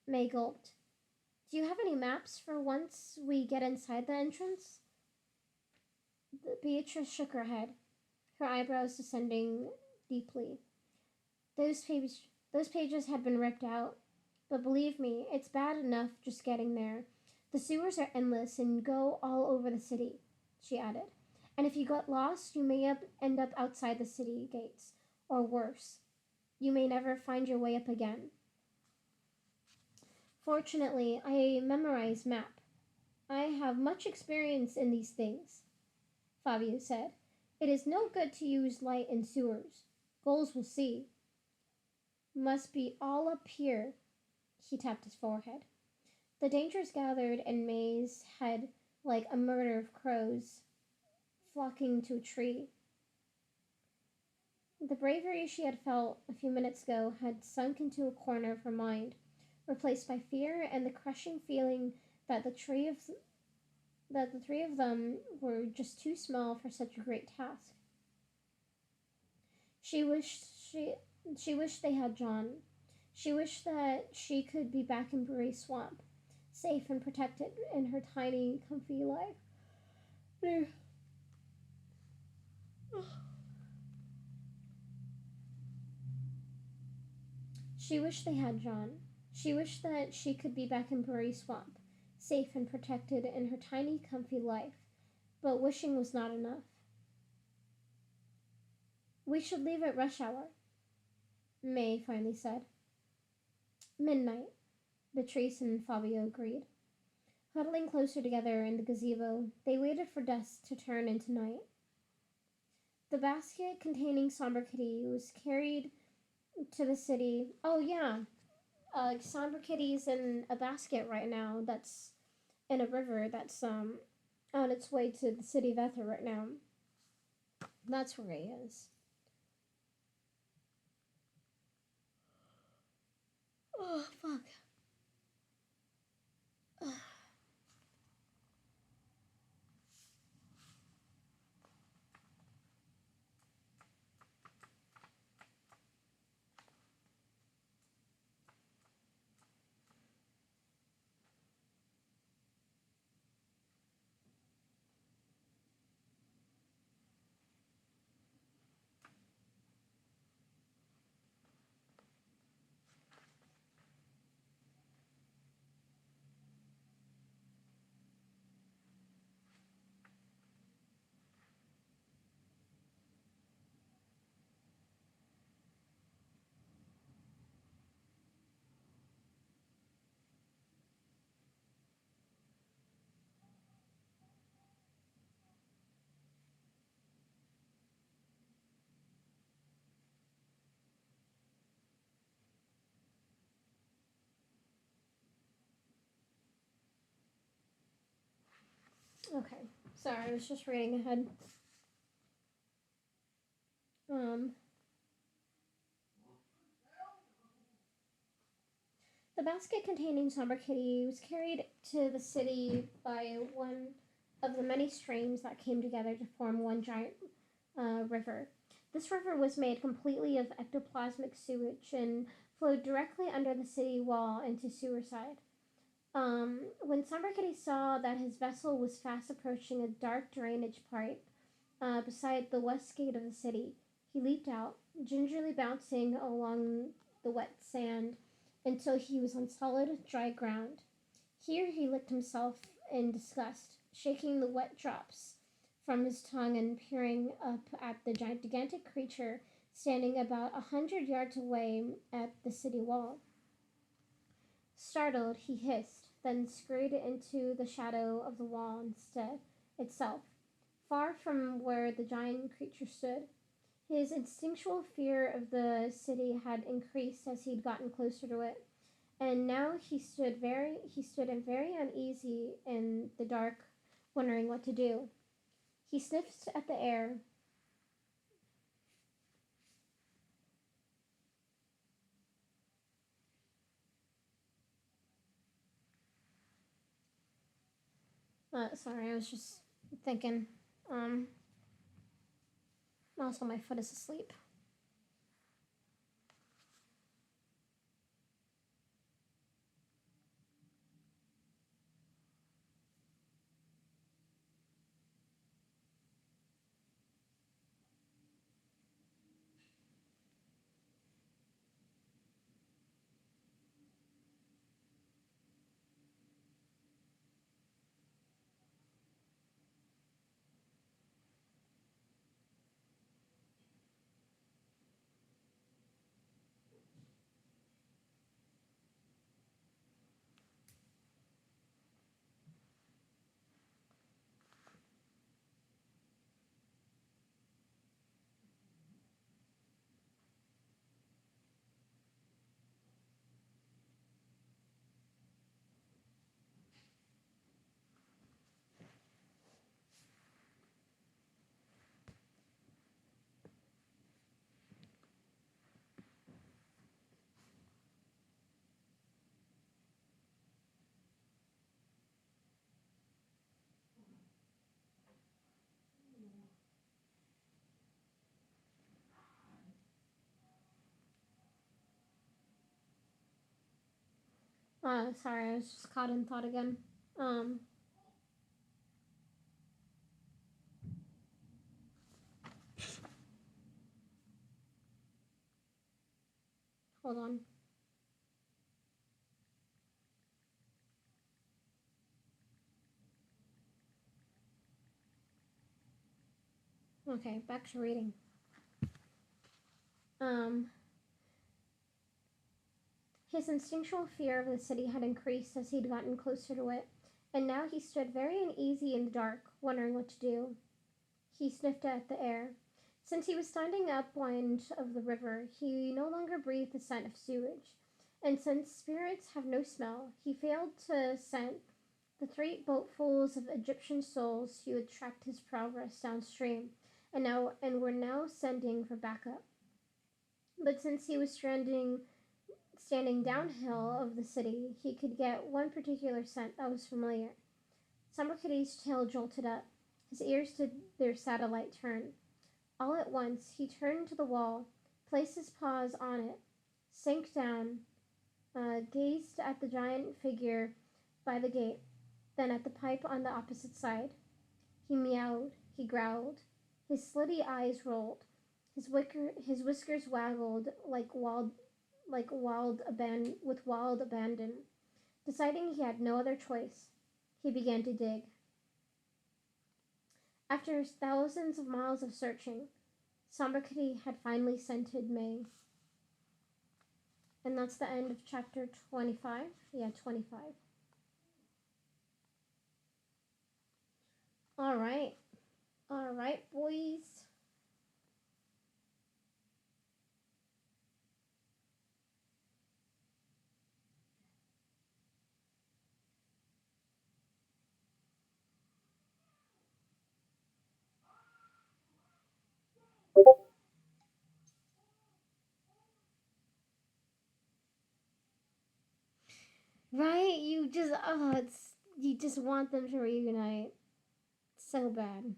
May gulped. Do you have any maps for once we get inside the entrance? Beatrice shook her head, her eyebrows descending deeply. Those pages had been ripped out, but believe me, it's bad enough just getting there. The sewers are endless and go all over the city, she added. And if you get lost, you may end up outside the city gates, or worse. You may never find your way up again. Fortunately, I memorize map. I have much experience in these things, Fabio said. It is no good to use light in sewers. Gulls will see. Must be all up here. He tapped his forehead. The dangers gathered in May's head like a murder of crows flocking to a tree. The bravery she had felt a few minutes ago had sunk into a corner of her mind, replaced by fear and the crushing feeling that the three of them were just too small for such a great task. She wished they had John. She wished that she could be back in Bury Swamp, safe and protected in her tiny, comfy life. She wished they had John. She wished that she could be back in Bury Swamp, safe and protected in her tiny, comfy life. But wishing was not enough. We should leave at rush hour, May finally said. Midnight, Beatrice and Fabio agreed. Huddling closer together in the gazebo, they waited for dusk to turn into night. The basket containing Somber Kitty was carried to the city. Oh, yeah. Somber Kitty's in a basket right now that's in a river that's on its way to the city of Ether right now. That's where he is. Oh, fuck. Okay. Sorry, I was just reading ahead. Um, the basket containing Somber Kitty was carried to the city by one of the many streams that came together to form one giant river. This river was made completely of ectoplasmic sewage and flowed directly under the city wall into Sewerside. When Somber Kitty saw that his vessel was fast approaching a dark drainage pipe beside the west gate of the city, he leaped out, gingerly bouncing along the wet sand until he was on solid, dry ground. Here he licked himself in disgust, shaking the wet drops from his tongue and peering up at the gigantic creature standing about 100 yards away at the city wall. Startled, he hissed, then scurried into the shadow of the wall instead itself, far from where the giant creature stood. His instinctual fear of the city had increased as he'd gotten closer to it, and now he stood very uneasy in the dark, wondering what to do. He sniffed at the air. Sorry, I was just thinking. Um, Also, my foot is asleep. Sorry, I was just caught in thought again. Um, Hold on. Okay, back to reading. Um, His instinctual fear of the city had increased as he'd gotten closer to it, and now he stood very uneasy in the dark, wondering what to do. He sniffed at the air. Since he was standing upwind of the river, he no longer breathed the scent of sewage, and since spirits have no smell, he failed to scent the 3 boatfuls of Egyptian souls who had tracked his progress downstream, and were now sending for backup. But Standing downhill of the city, he could get one particular scent that was familiar. Summerkitty's tail jolted up. His ears did their satellite turn. All at once, he turned to the wall, placed his paws on it, sank down, gazed at the giant figure by the gate, then at the pipe on the opposite side. He meowed, he growled, his slitty eyes rolled, his whiskers waggled with wild abandon. Deciding he had no other choice, he began to dig. After thousands of miles of searching, Somberkitty had finally scented May. And that's the end of chapter 25. Yeah, 25. All right. All right, boys. Right? You just want them to reunite so bad.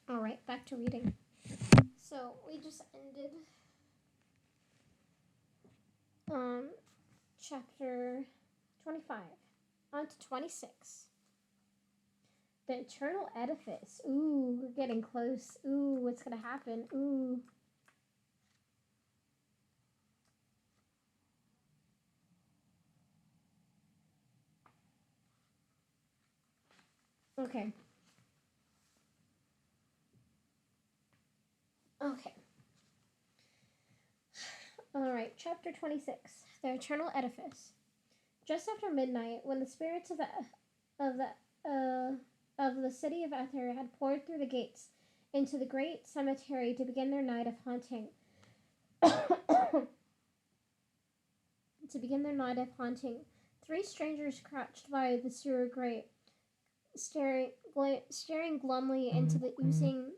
All right, back to reading. So we just ended um chapter 25. On to 26. The Eternal Edifice. Ooh, we're getting close. Ooh, what's gonna happen? Ooh. Okay. Okay. Alright, chapter 26. The Eternal Edifice. Just after midnight, when the spirits of the city of Ether had poured through the gates into the great cemetery to begin their night of haunting, three strangers crouched by the sewer grate, staring glumly into the oozing.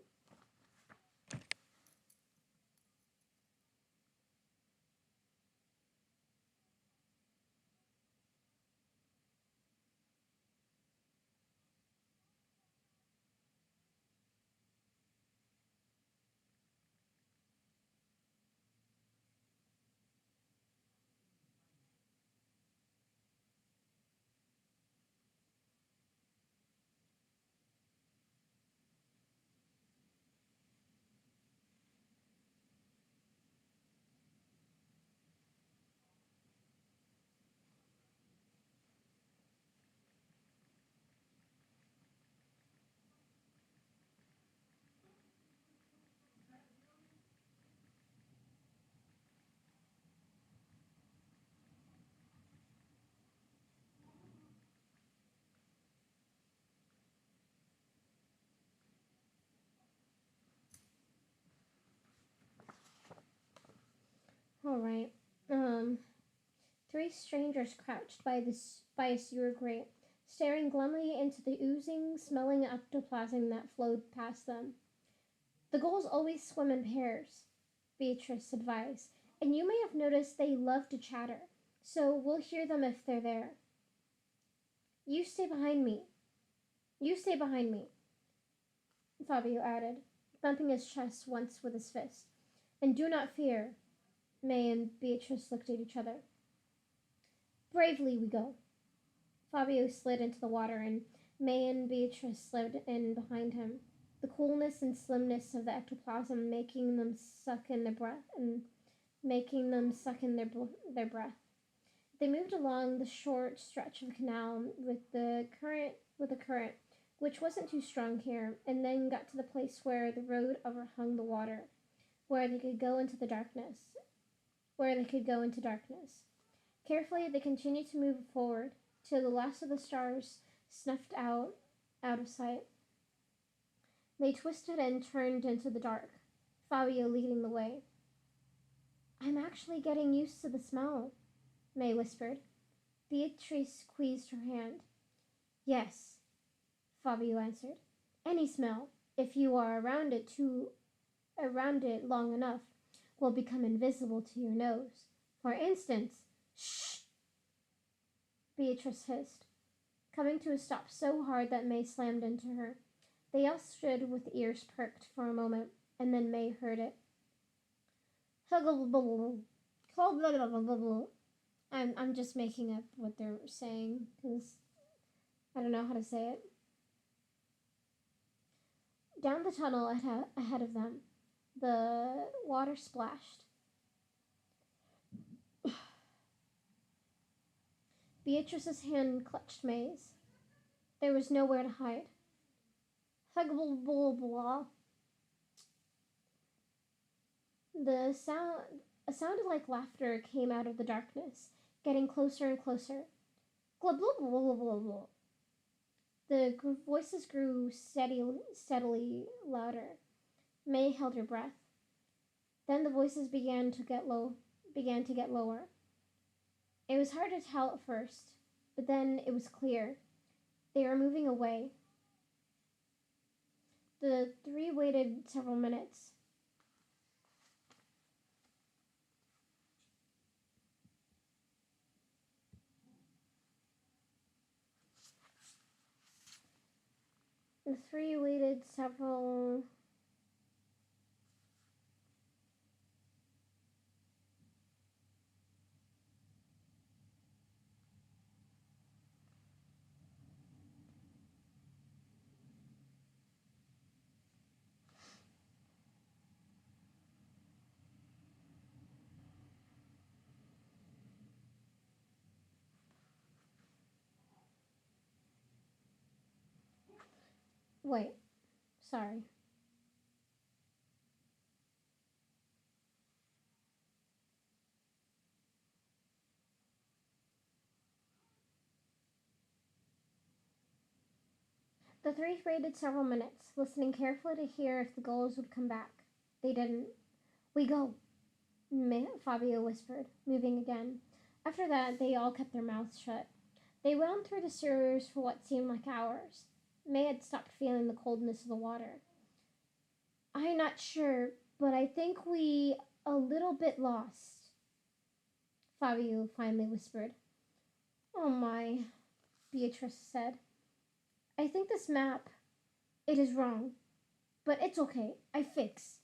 All right. Um, Three strangers crouched by a sewer grate, staring glumly into the oozing, smelling ectoplasm that flowed past them. The gulls always swim in pairs, Beatrice advised, and you may have noticed they love to chatter, so we'll hear them if they're there. You stay behind me. You stay behind me, Fabio added, thumping his chest once with his fist. And do not fear. May and Beatrice looked at each other. Bravely we go. Fabio slid into the water, and May and Beatrice slid in behind him, the coolness and slimness of the ectoplasm making them suck in their breath and making them suck in their breath. They moved along the short stretch of canal with the current, which wasn't too strong here, and then got to the place where the road overhung the water, where they could go into the darkness. Where they could go into darkness. Carefully, they continued to move forward till the last of the stars snuffed out of sight. They twisted and turned into the dark, Fabio leading the way. I'm actually getting used to the smell, May whispered. Beatrice squeezed her hand. Yes, Fabio answered. Any smell, if you are around it long enough, will become invisible to your nose. For instance, shh, Beatrice hissed, coming to a stop so hard that May slammed into her. They all stood with ears perked for a moment, and then May heard it. I'm just making up what they're saying because I don't know how to say it. Down the tunnel ahead of them, the water splashed. Beatrice's hand clutched May's. There was nowhere to hide. The sound, a sound like laughter came out of the darkness, getting closer and closer. The voices grew steadily louder. May held her breath. Then the voices began to get lower. It was hard to tell at first, but then it was clear. They were moving away. The three waited several minutes. The three waited several. Wait, sorry. The three waited several minutes, listening carefully to hear if the gulls would come back. They didn't. We go, Fabio whispered, moving again. After that, they all kept their mouths shut. They wound through the sewers for what seemed like hours. May had stopped feeling the coldness of the water. I'm not sure, but I think we a little bit lost, Fabio finally whispered. Oh my, Beatrice said. I think this map, it is wrong, but it's okay. I fix.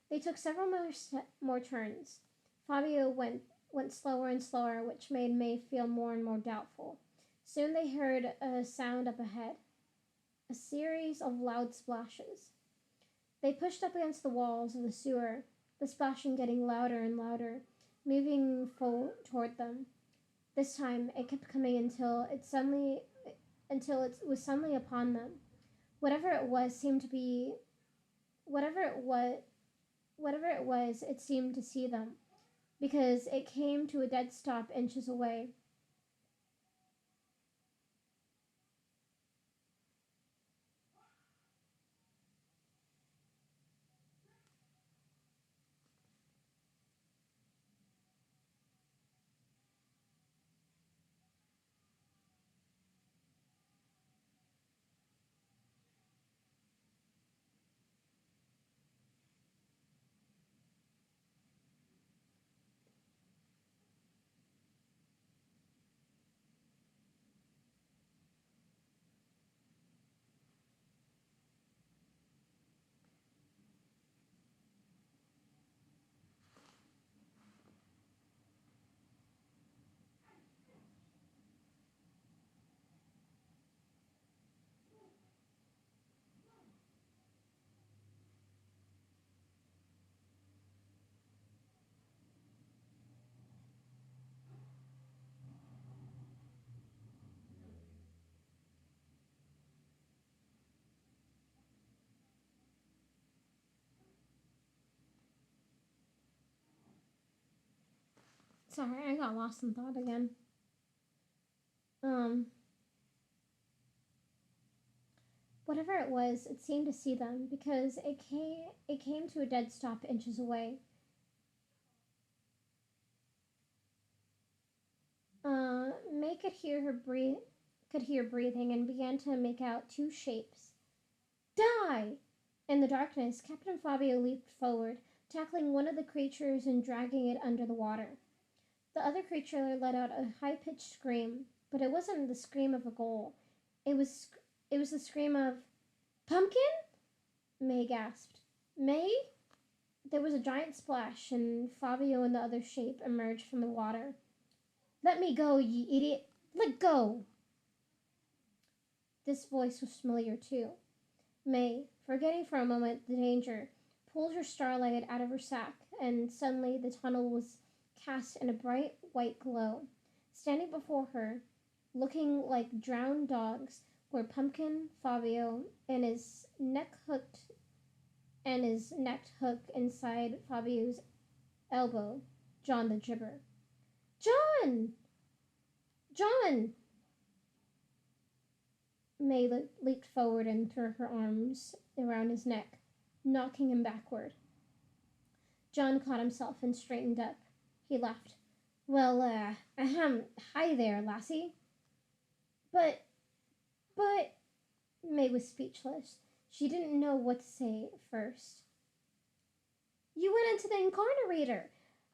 They took several more turns. Fabio went slower and slower, which made May feel more and more doubtful. Soon they heard a sound up ahead, a series of loud splashes. They pushed up against the walls of the sewer, the splashing getting louder and louder, moving toward them. This time it kept coming until it was suddenly upon them. Whatever it was seemed to be whatever it was, it seemed to see them, because it came to a dead stop inches away. Sorry, I got lost in thought again. Um, Whatever it was, it seemed to see them because it came to a dead stop inches away. May could hear breathing and began to make out two shapes. Die! In the darkness, Captain Fabio leaped forward, tackling one of the creatures and dragging it under the water. The other creature let out a high-pitched scream, but it wasn't the scream of a ghoul. It was it was the scream of Pumpkin? May gasped. May? There was a giant splash, and Fabio and the other shape emerged from the water. Let me go, ye idiot! Let go! This voice was familiar too. May, forgetting for a moment the danger, pulled her starlight out of her sack, and suddenly the tunnel was cast in a bright white glow. Standing before her, looking like drowned dogs, were Pumpkin, Fabio, and his neck hooked inside Fabio's elbow, John the Gibber. John! John! May leaped forward and threw her arms around his neck, knocking him backward. John caught himself and straightened up. He laughed. Well, hi there, lassie. But, May was speechless. She didn't know what to say at first. You went into the incarnerator.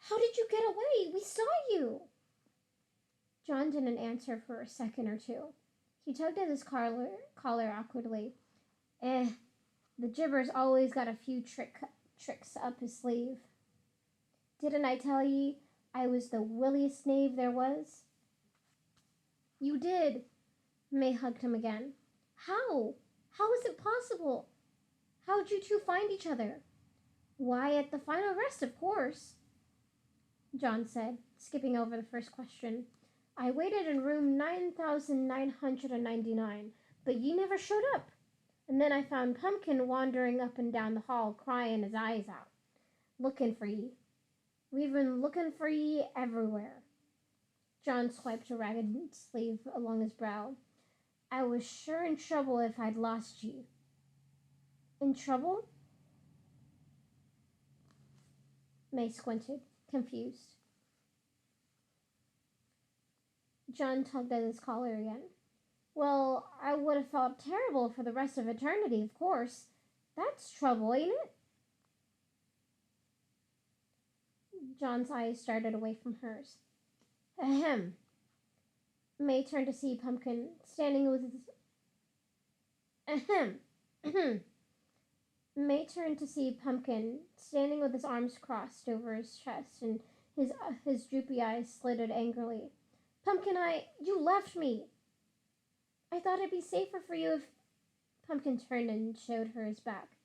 How did you get away? We saw you. John didn't answer for a second or two. He tugged at his collar awkwardly. The Gibber's always got a few tricks up his sleeve. Didn't I tell ye I was the williest knave there was? You did. May hugged him again. How? How is it possible? How'd you two find each other? Why, at the final rest, of course, John said, skipping over the first question. I waited in room 9999, but ye never showed up. And then I found Pumpkin wandering up and down the hall, crying his eyes out, looking for ye. We've been looking for ye everywhere. John swiped a ragged sleeve along his brow. I was sure in trouble if I'd lost ye. In trouble? May squinted, confused. John tugged at his collar again. Well, I would have felt terrible for the rest of eternity, of course. That's trouble, ain't it? John's eyes started away from hers. Ahem. May turned to see Pumpkin standing with his... Ahem. May turned to see Pumpkin standing with his arms crossed over his chest and his droopy eyes slitted angrily. Pumpkin, you left me. I thought it'd be safer for you if... Pumpkin turned and showed her his back.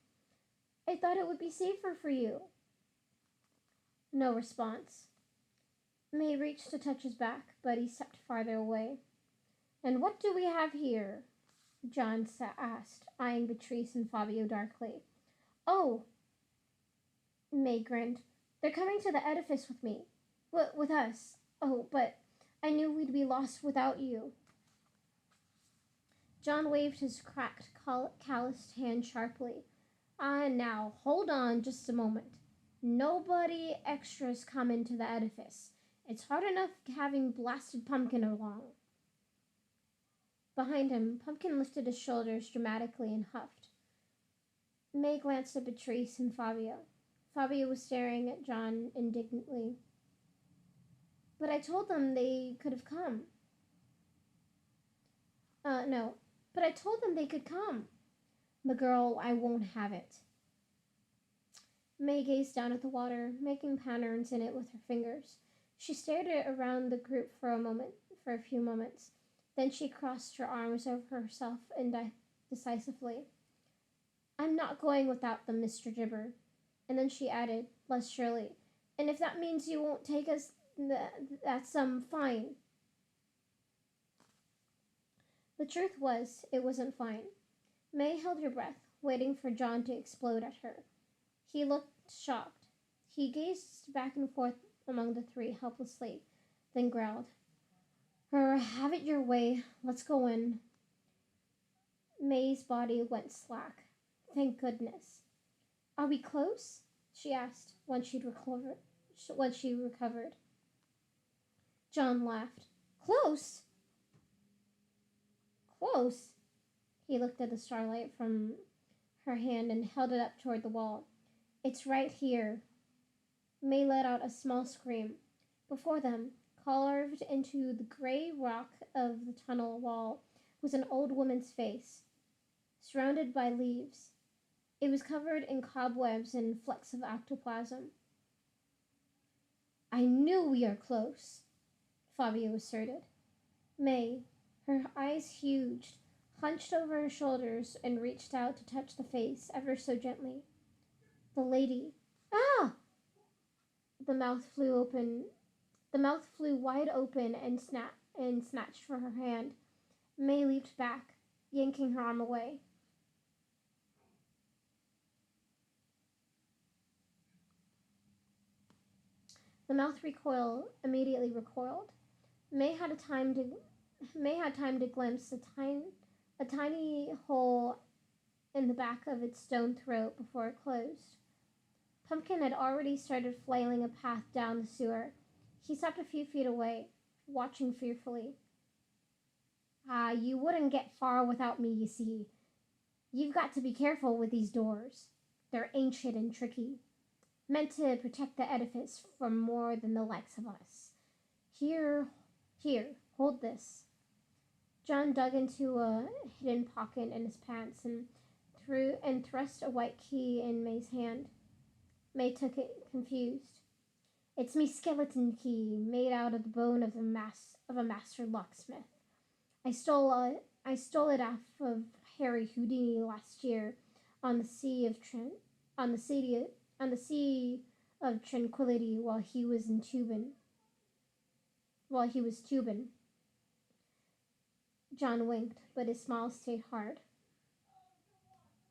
I thought it would be safer for you. No response. May reached to touch his back, but he stepped farther away. And what do we have here? John asked, eyeing Beatrice and Fabio darkly. Oh, May grinned. They're coming to the edifice with me. With us. Oh, but I knew we'd be lost without you. John waved his cracked, calloused hand sharply. Now, hold on just a moment. Nobody extras come into the edifice. It's hard enough having blasted Pumpkin along. Behind him, Pumpkin lifted his shoulders dramatically and huffed. May glanced at Beatrice and Fabio. Fabio was staring at John indignantly. But I told them they could have come. No. But I told them they could come. McGirl, I won't have it. May gazed down at the water, making patterns in it with her fingers. She stared around the group for a few moments. Then she crossed her arms over herself decisively. I'm not going without them, Mr. Gibber. And then she added, less surely, and if that means you won't take us, that's fine. The truth was, it wasn't fine. May held her breath, waiting for John to explode at her. He looked shocked. He gazed back and forth among the three helplessly, then growled, Have it your way. Let's go in. May's body went slack. Thank goodness. Are we close? She asked once she recovered. John laughed. Close? Close? He looked at the starlight from her hand and held it up toward the wall. It's right here. May let out a small scream. Before them, carved into the gray rock of the tunnel wall, was an old woman's face, surrounded by leaves. It was covered in cobwebs and flecks of ectoplasm. I knew we are close, Fabio asserted. May, her eyes huge, hunched over her shoulders and reached out to touch the face ever so gently. The lady. Ah! The mouth flew open. The mouth flew wide open and snatched from her hand. May leaped back, yanking her arm away. The mouth immediately recoiled. May had time to glimpse a tiny hole in the back of its stone throat before it closed. Pumpkin had already started flailing a path down the sewer. He stopped a few feet away, watching fearfully. You wouldn't get far without me, you see. You've got to be careful with these doors. They're ancient and tricky, meant to protect the edifice from more than the likes of us. Here, hold this. John dug into a hidden pocket in his pants and thrust a white key in May's hand. May took it, confused. It's me skeleton key, made out of the bone of a master locksmith. I stole it off of Harry Houdini last year on the Sea of Tranquility while he was tubing. John winked, but his smile stayed hard.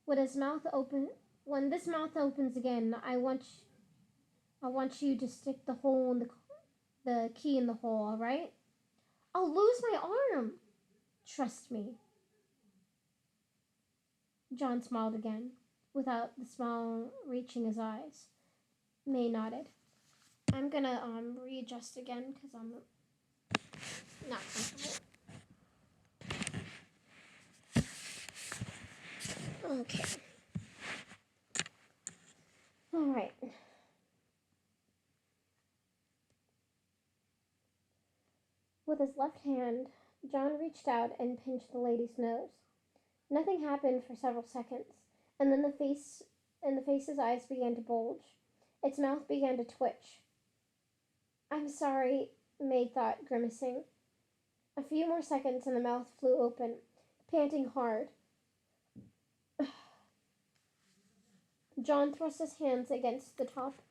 When this mouth opens again, I want you to stick the key in the hole, all right? I'll lose my arm. Trust me. John smiled again, without the smile reaching his eyes. May nodded. I'm gonna readjust again because I'm not comfortable. Okay. All right. With his left hand, John reached out and pinched the lady's nose. Nothing happened for several seconds, and then the face's eyes began to bulge. Its mouth began to twitch. I'm sorry, May thought, grimacing. A few more seconds and the mouth flew open, panting hard. John thrust his hands against the top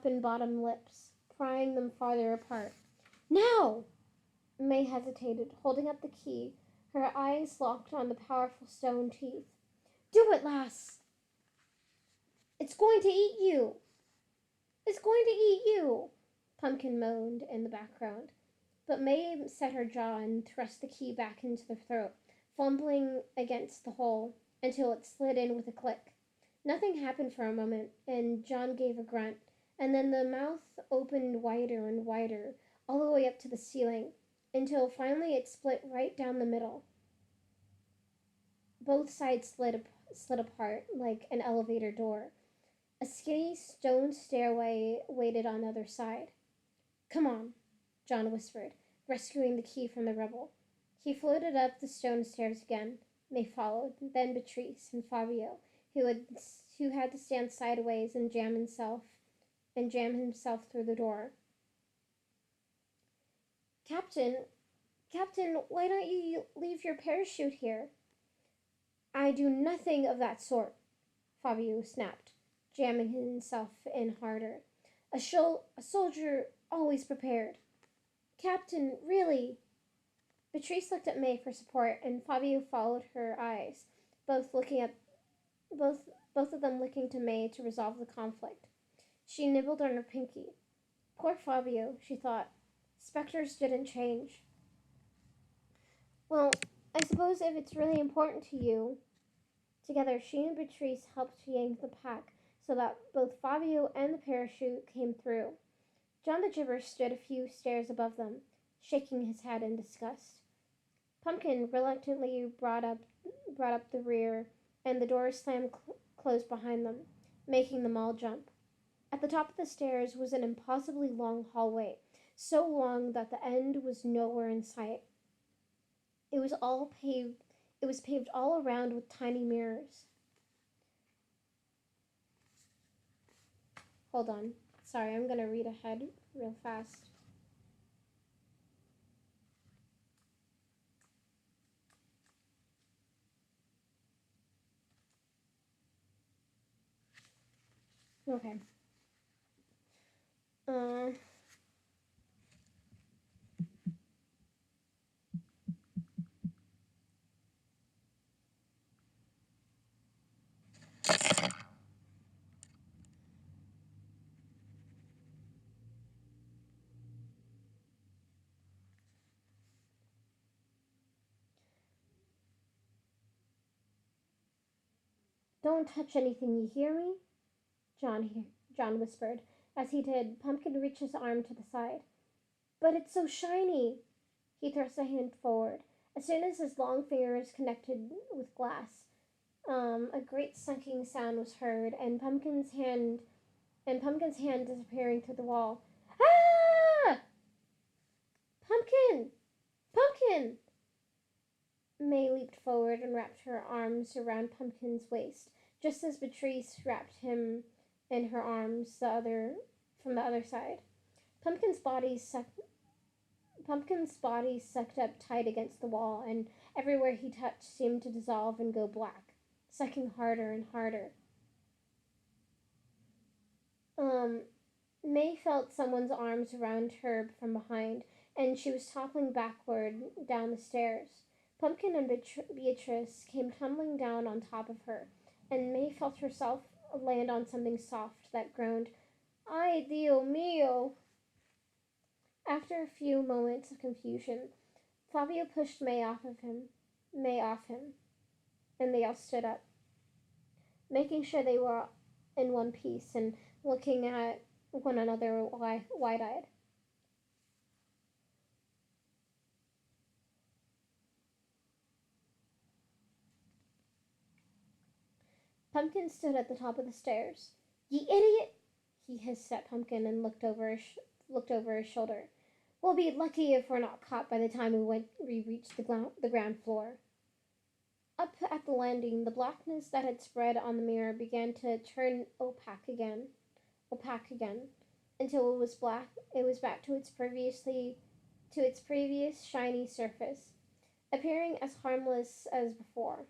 and bottom lips, prying them farther apart. Now! May hesitated, holding up the key, her eyes locked on the powerful stone teeth. Do it, lass! It's going to eat you! It's going to eat you! Pumpkin moaned in the background. But May set her jaw and thrust the key back into the throat, fumbling against the hole until it slid in with a click. Nothing happened for a moment, and John gave a grunt, and then the mouth opened wider and wider, all the way up to the ceiling, until finally it split right down the middle. Both sides slid apart like an elevator door. A skinny stone stairway waited on the other side. Come on, John whispered, rescuing the key from the rubble. He floated up the stone stairs again. May followed, then Beatrice and Fabio, who had to stand sideways and jam himself through the door. Captain, why don't you leave your parachute here? I do nothing of that sort, Fabio snapped, jamming himself in harder. A soldier always prepared. Captain, really? Beatrice looked at May for support, and Fabio followed her eyes, both of them looking to May to resolve the conflict. She nibbled on her pinky. Poor Fabio, she thought. Spectres didn't change. Well, I suppose if it's really important to you. Together, she and Beatrice helped yank the pack so that both Fabio and the parachute came through. John the Gibber stood a few stairs above them, shaking his head in disgust. Pumpkin reluctantly brought up the rear, and the doors slammed closed behind them, making them all jump. At the top of the stairs was an impossibly long hallway, so long that the end was nowhere in sight. It was all paved. It was paved all around with tiny mirrors. Hold on. Sorry, I'm gonna read ahead real fast. Okay. Uh, don't touch anything, you hear me? John whispered. As he did, Pumpkin reached his arm to the side. But it's so shiny! He thrust a hand forward. As soon as his long fingers connected with glass, a great sucking sound was heard, and Pumpkin's hand disappearing through the wall. Ah! Pumpkin! Pumpkin! May leaped forward and wrapped her arms around Pumpkin's waist, just as Beatrice wrapped him in her arms from the other side. Pumpkin's body sucked Pumpkin's body sucked up tight against the wall, and everywhere he touched seemed to dissolve and go black, sucking harder and harder. Um, May felt someone's arms around her from behind, and she was toppling backward down the stairs. Pumpkin and Beatrice came tumbling down on top of her, and May felt herself land on something soft that groaned, Ay, Dio mio! After a few moments of confusion, Fabio pushed May off him, and they all stood up, making sure they were in one piece and looking at one another wide-eyed. Pumpkin stood at the top of the stairs. Ye idiot! He hissed at Pumpkin and looked over his shoulder. We'll be lucky if we're not caught by the time we reach the ground floor. Up at the landing, the blackness that had spread on the mirror began to turn opaque again, until it was black. It was back to its previous shiny surface, appearing as harmless as before.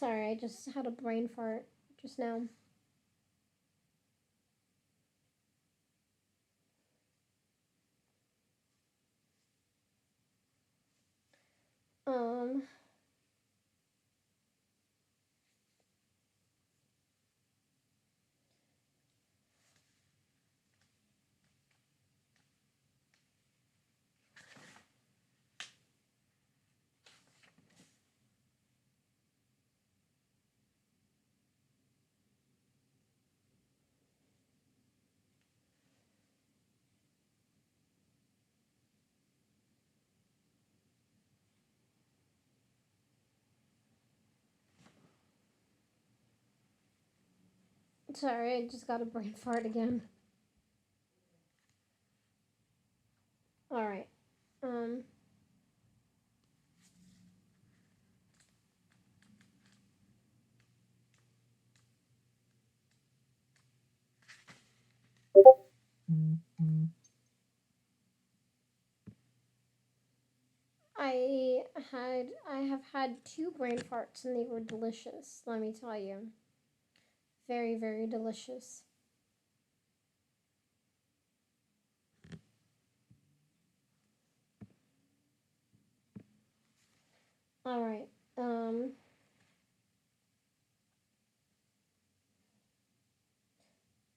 Sorry, I just had a brain fart just now. Um, Sorry, I just got a brain fart again. All right. Um, I have had two brain farts and they were delicious, let me tell you. Very, very delicious. All right. Um,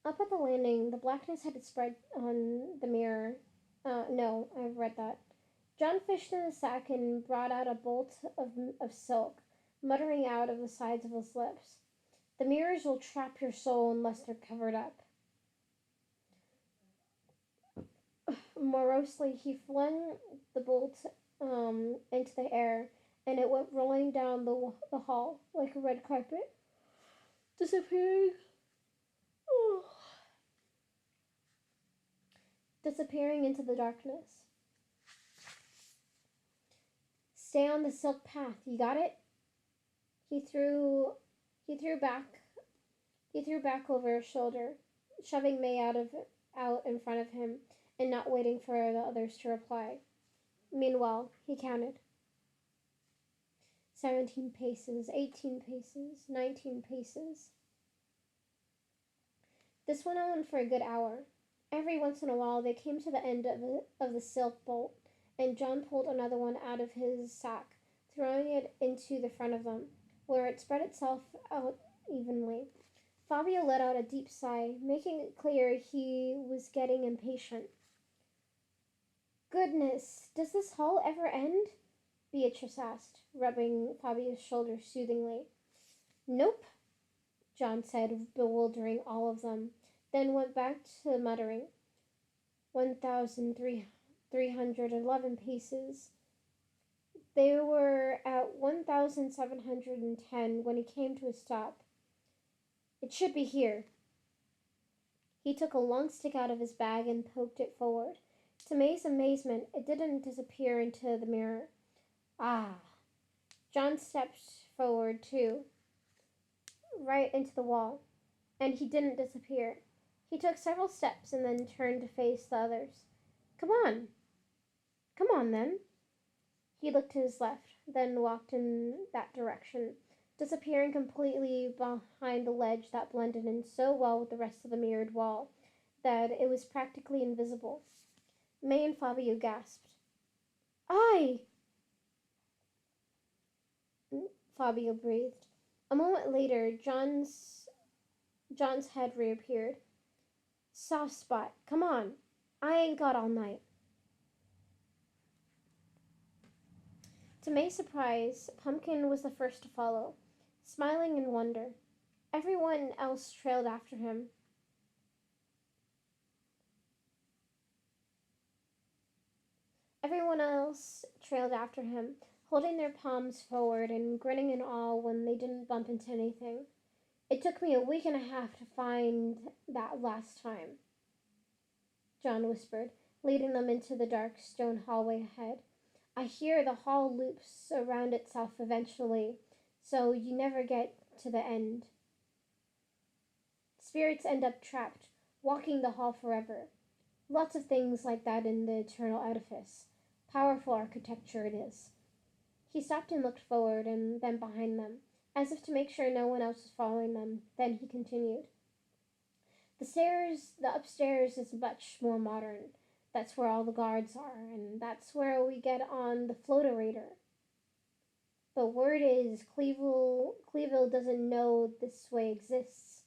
Up at the landing, the blackness had spread on the mirror. No, I've read that. John fished in the sack and brought out a bolt of silk, muttering out of the sides of his lips. The mirrors will trap your soul unless they're covered up. Morosely, he flung the bolt into the air, and it went rolling down the hall like a red carpet, disappearing, oh, disappearing into the darkness. Stay on the silk path. You got it? He threw he threw back he threw back over his shoulder, shoving May out in front of him and not waiting for the others to reply. Meanwhile, he counted. 17 paces, 18 paces, 19 paces. This went on for a good hour. Every once in a while they came to the end of the silk bolt, and John pulled another one out of his sack, throwing it into the front of them, where it spread itself out evenly. Fabio let out a deep sigh, making it clear he was getting impatient. Goodness, does this haul ever end? Beatrice asked, rubbing Fabio's shoulder soothingly. Nope, John said, bewildering all of them, then went back to muttering. 1,311 paces. They were at 1,710 when he came to a stop. It should be here. He took a long stick out of his bag and poked it forward. To May's amazement, it didn't disappear into the mirror. Ah! John stepped forward, too, right into the wall, and he didn't disappear. He took several steps and then turned to face the others. Come on. Come on, then. He looked to his left, then walked in that direction, disappearing completely behind the ledge that blended in so well with the rest of the mirrored wall that it was practically invisible. May and Fabio gasped. "Aye!" Fabio breathed. A moment later, John's head reappeared. Soft spot. Come on. I ain't got all night. To May's surprise, Pumpkin was the first to follow, smiling in wonder. Everyone else trailed after him. Everyone else trailed after him, holding their palms forward and grinning in awe when they didn't bump into anything. It took me a week and a half to find that last time, John whispered, leading them into the dark stone hallway ahead. I hear the hall loops around itself eventually, so you never get to the end. Spirits end up trapped, walking the hall forever. Lots of things like that in the eternal edifice. Powerful architecture it is. He stopped and looked forward and then behind them, as if to make sure no one else was following them. Then he continued. The upstairs is much more modern. That's where all the guards are, and that's where we get on the floaterator. The word is Cleveland doesn't know this way exists.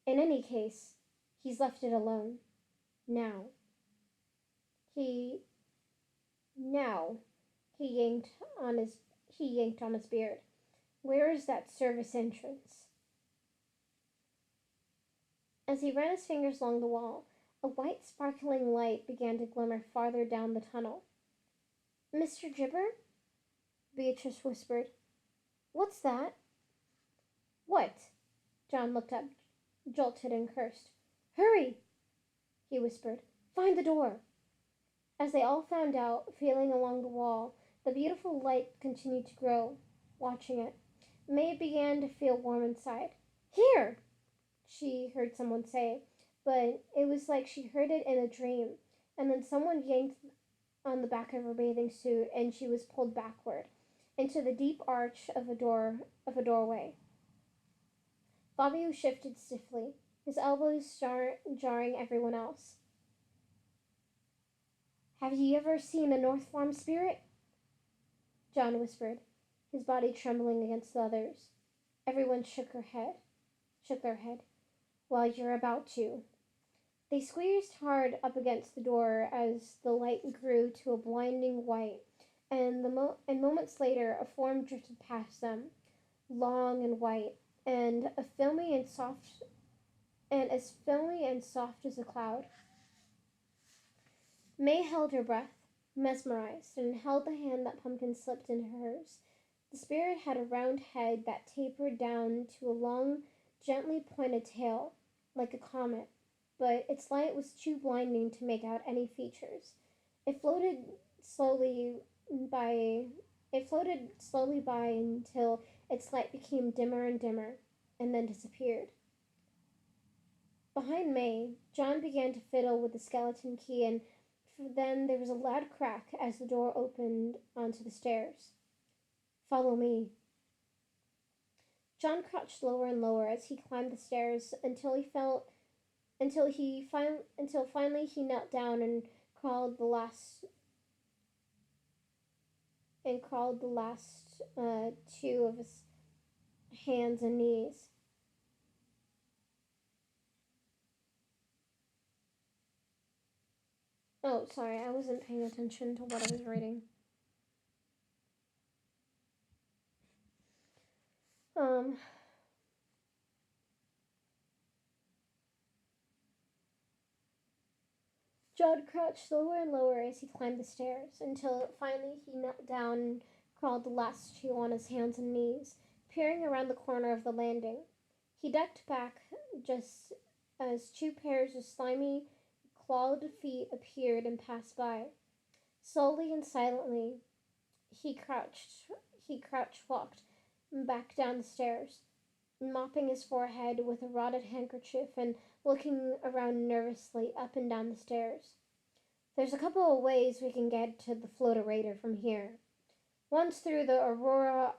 In any case, he's left it alone. Now. He now he yanked on his beard. Where is that service entrance? As he ran his fingers along the wall, a white sparkling light began to glimmer farther down the tunnel. Mr. Gibber? Beatrice whispered. What's that? What? John looked up, jolted and cursed. Hurry! He whispered. Find the door. As they all found out, feeling along the wall, the beautiful light continued to grow, watching it. May began to feel warm inside. Here! She heard someone say, but it was like she heard it in a dream, and then someone on the back of her bathing suit, and she was pulled backward into the deep arch of a doorway. Fabio shifted stiffly, his elbows jarring everyone else. Have you ever seen a North Farm spirit? John whispered, his body trembling against the others. Everyone shook their head. Well, you're about to. They squeezed hard up against the door as the light grew to a blinding white, and moments later a form drifted past them, long and white, and a filmy and soft and as filmy and soft as a cloud. May held her breath, mesmerized, and held the hand that Pumpkin slipped into hers. The spirit had a round head that tapered down to a long, gently pointed tail, like a comet, but its light was too blinding to make out any features. It floated slowly by it floated slowly by until its light became dimmer and dimmer, and then disappeared. Behind May, John began to fiddle with the skeleton key, and then there was a loud crack as the door opened onto the stairs. Follow me. John crouched lower and lower as he climbed the stairs until finally he knelt down and crawled the last two of his hands and knees. Oh, sorry, I wasn't paying attention to what I was reading. Um, John crouched lower and lower as he climbed the stairs until finally he knelt down and crawled the last two on his hands and knees, peering around the corner of the landing. He ducked back just as two pairs of slimy, clawed feet appeared and passed by. Slowly and silently, he crouched. He crouch walked back down the stairs, mopping his forehead with a rotted handkerchief and looking around nervously up and down the stairs. There's a couple of ways we can get to the Floaterator from here. One's through the Aurora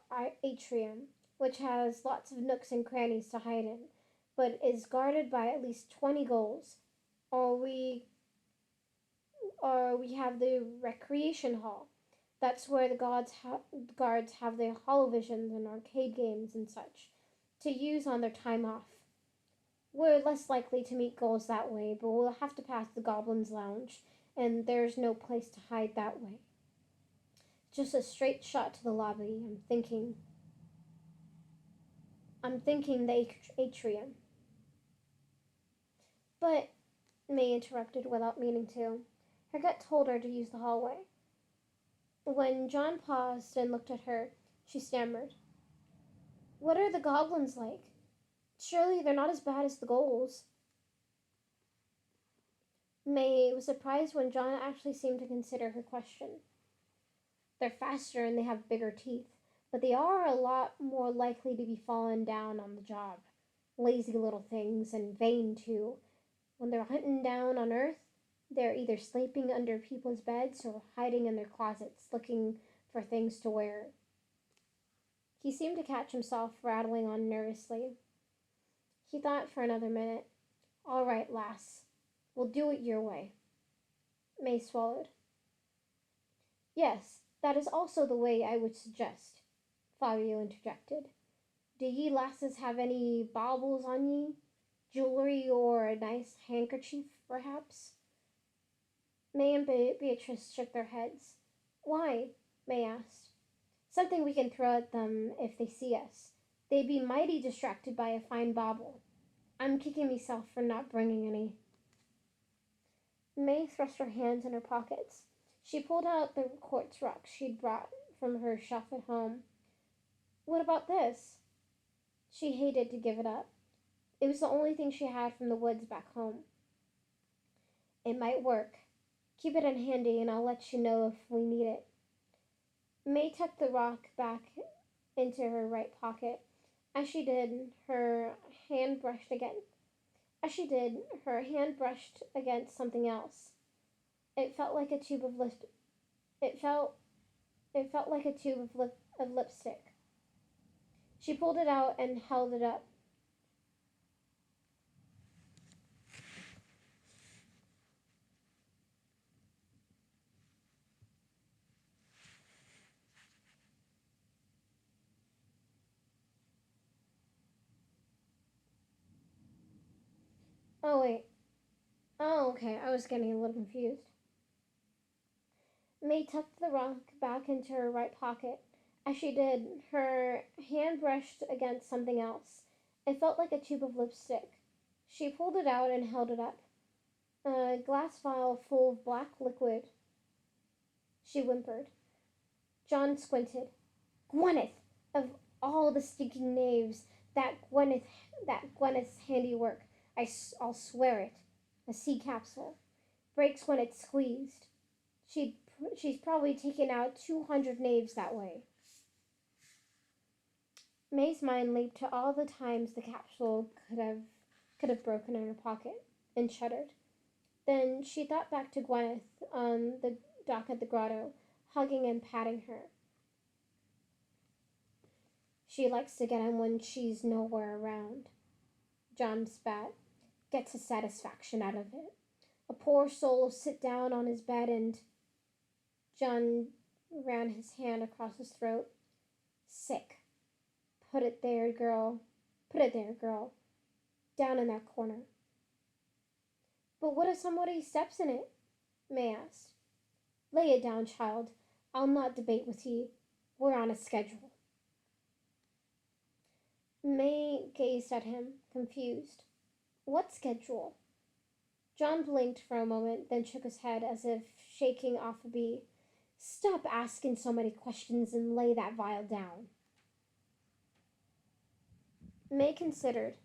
Atrium, which has lots of nooks and crannies to hide in, but is guarded by at least 20 ghouls. Or we have the Recreation Hall. That's where the guards have their holovisions and arcade games and such to use on their time off. We're less likely to meet ghouls that way, but we'll have to pass the Goblin's Lounge, and there's no place to hide that way. Just a straight shot to the lobby. I'm thinking the atrium. But, May interrupted without meaning to. Her gut told her to use the hallway. When John paused and looked at her, she stammered. What are the goblins like? Surely they're not as bad as the ghouls. May was surprised when John actually seemed to consider her question. They're faster and they have bigger teeth, but they are a lot more likely to be fallen down on the job. Lazy little things, and vain too. When they're hunting down on Earth, they're either sleeping under people's beds or hiding in their closets looking for things to wear. He seemed to catch himself rattling on nervously. He thought for another minute. All right, lass. We'll do it your way. May swallowed. Yes, that is also the way I would suggest, Fabio interjected. Do ye lasses have any baubles on ye? Jewelry or a nice handkerchief, perhaps? May and Beatrice shook their heads. Why? May asked. Something we can throw at them if they see us. They'd be mighty distracted by a fine bauble. I'm kicking myself for not bringing any. May thrust her hands in her pockets. She pulled out the quartz rocks she'd brought from her shelf at home. What about this? She hated to give it up. It was the only thing she had from the woods back home. It might work. Keep it in handy and I'll let you know if we need it. May tucked the rock back into her right pocket. As she did, her hand brushed against something else. It felt like a tube of It felt it felt like a tube of lipstick. She pulled it out and held it up. Oh wait. Oh, okay. I was getting a little confused. May tucked the rock back into her right pocket. As she did, her hand brushed against something else. It felt like a tube of lipstick. She pulled it out and held it up. A glass vial full of black liquid, she whimpered. John squinted. Gwyneth! Of all the stinking knaves, that Gwyneth's handiwork. I'll swear it. A sea capsule. Breaks when it's squeezed. She she's probably taken out 200 knaves that way. May's mind leaped to all the times the capsule could have broken in her pocket, and shuddered. Then she thought back to Gwyneth on the dock at the grotto, hugging and patting her. She likes to get him when she's nowhere around. John spat. Gets a satisfaction out of it. A poor soul sit down on his bed and John ran his hand across his throat. Sick. Put it there, girl. Put it there, girl. Down in that corner. But what if somebody steps in it? May asked. Lay it down, child. I'll not debate with ye. We're on a schedule. May gazed at him, confused. What schedule? John blinked for a moment, then shook his head as if shaking off a bee. Stop asking so many questions and lay that vial down. May considered.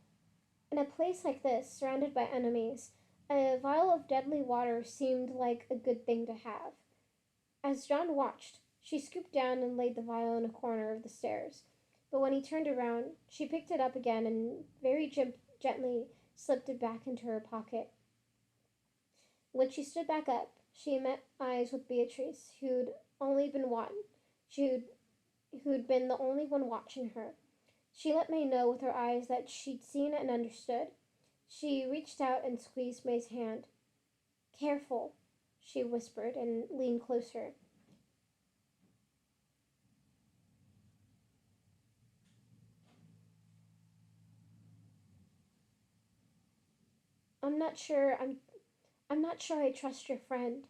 In a place like this, surrounded by enemies, a vial of deadly water seemed like a good thing to have. As John watched, she scooped down and laid the vial in a corner of the stairs. But when he turned around, she picked it up again and very gently slipped it back into her pocket. When she stood back up, she met eyes with Beatrice, only been one, who'd, who'd been the only one watching her. She let May know with her eyes that she'd seen and understood. She reached out and squeezed May's hand. Careful, she whispered and leaned closer. I'm not sure I'm not sure I trust your friend.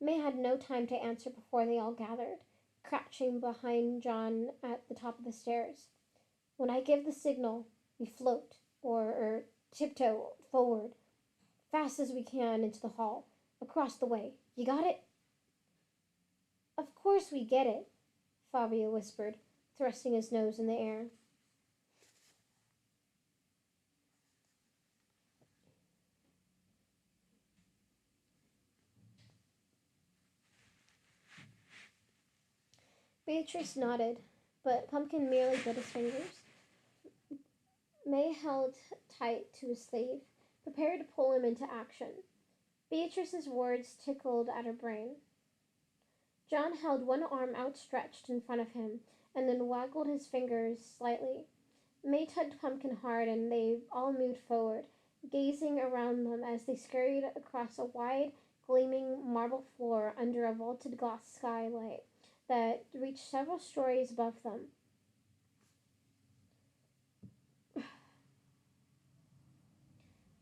May had no time to answer before they all gathered, crouching behind John at the top of the stairs. When I give the signal, we float, or tiptoe forward, fast as we can into the hall, across the way. You got it? Of course we get it, Fabio whispered, thrusting his nose in the air. Beatrice nodded, but Pumpkin merely bit his fingers. May held tight to his sleeve, prepared to pull him into action. Beatrice's words tickled at her brain. John held one arm outstretched in front of him and then waggled his fingers slightly. May tugged Pumpkin hard and they all moved forward, gazing around them as they scurried across a wide, gleaming marble floor under a vaulted glass skylight that reached several stories above them.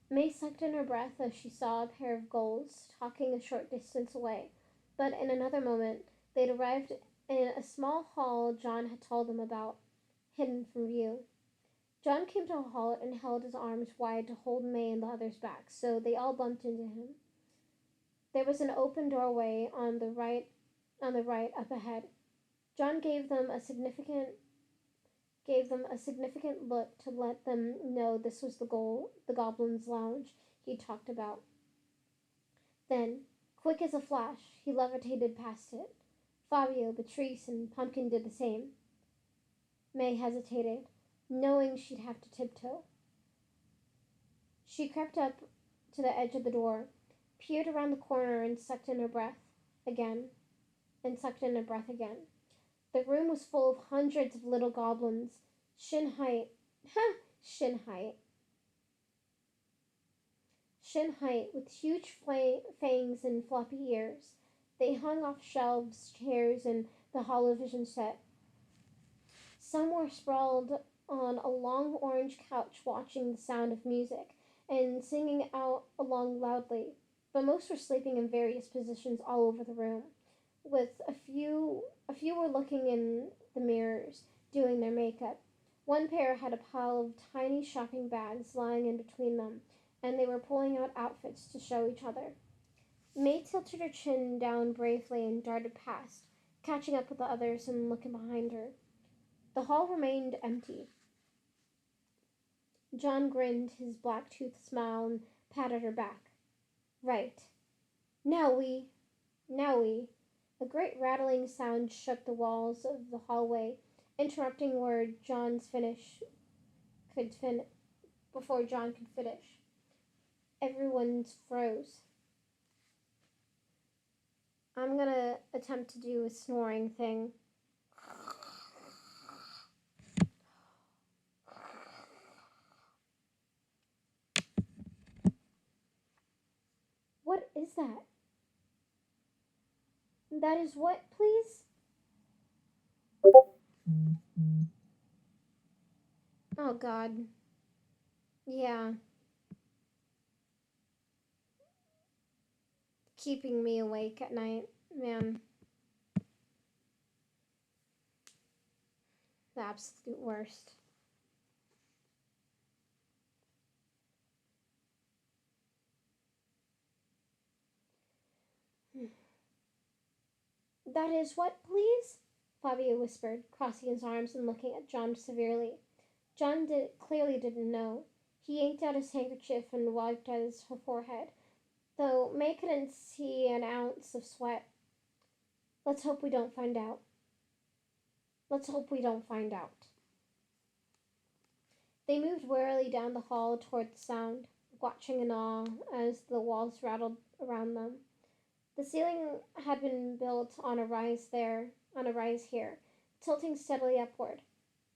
May sucked in her breath as she saw a pair of gulls talking a short distance away, but in another moment they'd arrived in a small hall John had told them about, hidden from view. John came to a halt and held his arms wide to hold May and the others back, so they all bumped into him. There was an open doorway on the right up ahead. John gave them a significant look to let them know this was the goblin's lounge he talked about. Then, quick as a flash, he levitated past it. Fabio, Beatrice, and Pumpkin did the same. May hesitated, knowing she'd have to tiptoe. She crept up to the edge of the door, peered around the corner and sucked in her breath again, and sucked in her breath again. The room was full of hundreds of little goblins, shin height, shin height, shin height, with huge fangs and floppy ears. They hung off shelves, chairs, and the holovision set. Some were sprawled on a long orange couch watching the sound of music and singing out along loudly, but most were sleeping in various positions all over the room, with a few were looking in the mirrors, doing their makeup. One pair had a pile of tiny shopping bags lying in between them, and they were pulling out outfits to show each other. May tilted her chin down bravely and darted past, catching up with the others and looking behind her. The hall remained empty. John grinned his black-toothed smile and patted her back. Right. Now we. Now we. A great rattling sound shook the walls of the hallway, interrupting where John's finish could fin before John could finish. Everyone froze. I'm gonna attempt to do a snoring thing. What is that? That is what, please? Oh, God. Yeah. Keeping me awake at night. Man. The absolute worst. That is what, please? Fabio whispered, crossing his arms and looking at John severely. John clearly didn't know. He yanked out his handkerchief and wiped at his forehead, though May couldn't see an ounce of sweat. Let's hope we don't find out. Let's hope we don't find out. They moved warily down the hall toward the sound, watching in awe as the walls rattled around them. The ceiling had been built on a rise here, tilting steadily upward.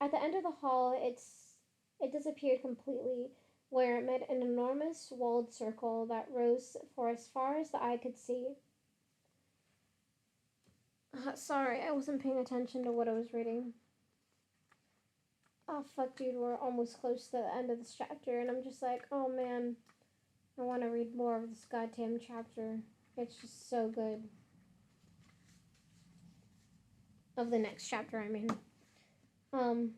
At the end of the hall, it disappeared completely, where it met an enormous walled circle that rose for as far as the eye could see. Sorry, I wasn't paying attention to what I was reading. Oh, fuck, dude, we're almost close to the end of this chapter, and I'm just like, oh man, I want to read more of this goddamn chapter. It's just so good. Of the next chapter, I mean. Um.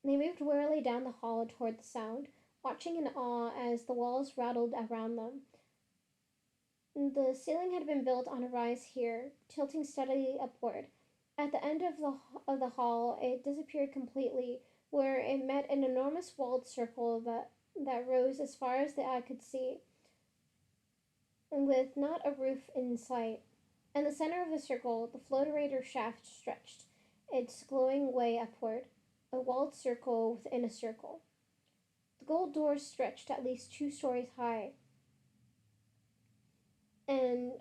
They moved warily down the hall toward the sound, watching in awe as the walls rattled around them. The ceiling had been built on a rise here, tilting steadily upward. At the end of the hall, it disappeared completely, where it met an enormous walled circle that rose as far as the eye could see, with not a roof in sight. In the center of the circle, the floaterator shaft stretched, its glowing way upward, a walled circle within a circle. The gold doors stretched at least 2 stories high, and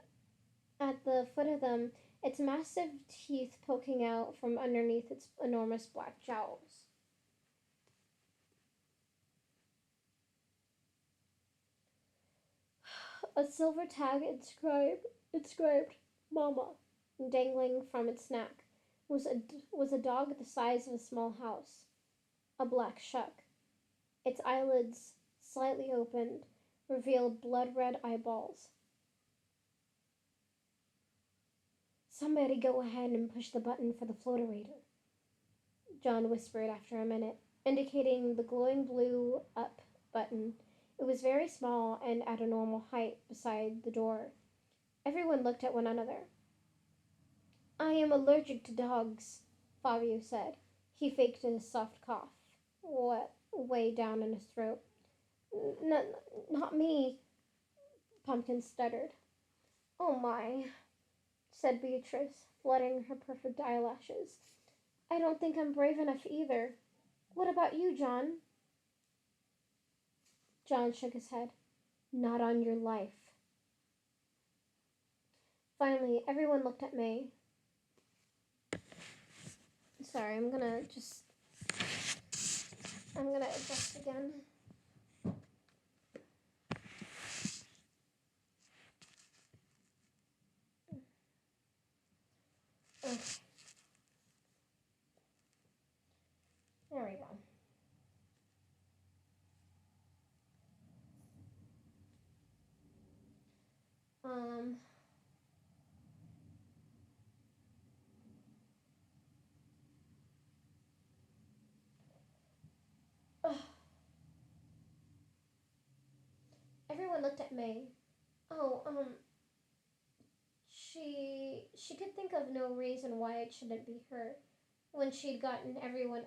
at the foot of them, its massive teeth poking out from underneath its enormous black jowls. A silver tag inscribed Mama, dangling from its neck, was a dog the size of a small house, a black shuck. Its eyelids, slightly opened, revealed blood-red eyeballs. Somebody go ahead and push the button for the floaterator, John whispered after a minute, indicating the glowing blue up button. It was very small and at a normal height beside the door. Everyone looked at one another. I am allergic to dogs, Fabio said. He faked a soft cough, way down in his throat. Not me, Pumpkin stuttered. Oh my, said Beatrice, fluttering her perfect eyelashes. I don't think I'm brave enough either. What about you, John? John shook his head. Not on your life. Finally, everyone looked at May. Sorry, I'm gonna adjust again. Okay, there we go. Um, ugh. Everyone looked at May. Oh, she could think of no reason why it shouldn't be her when she'd gotten everyone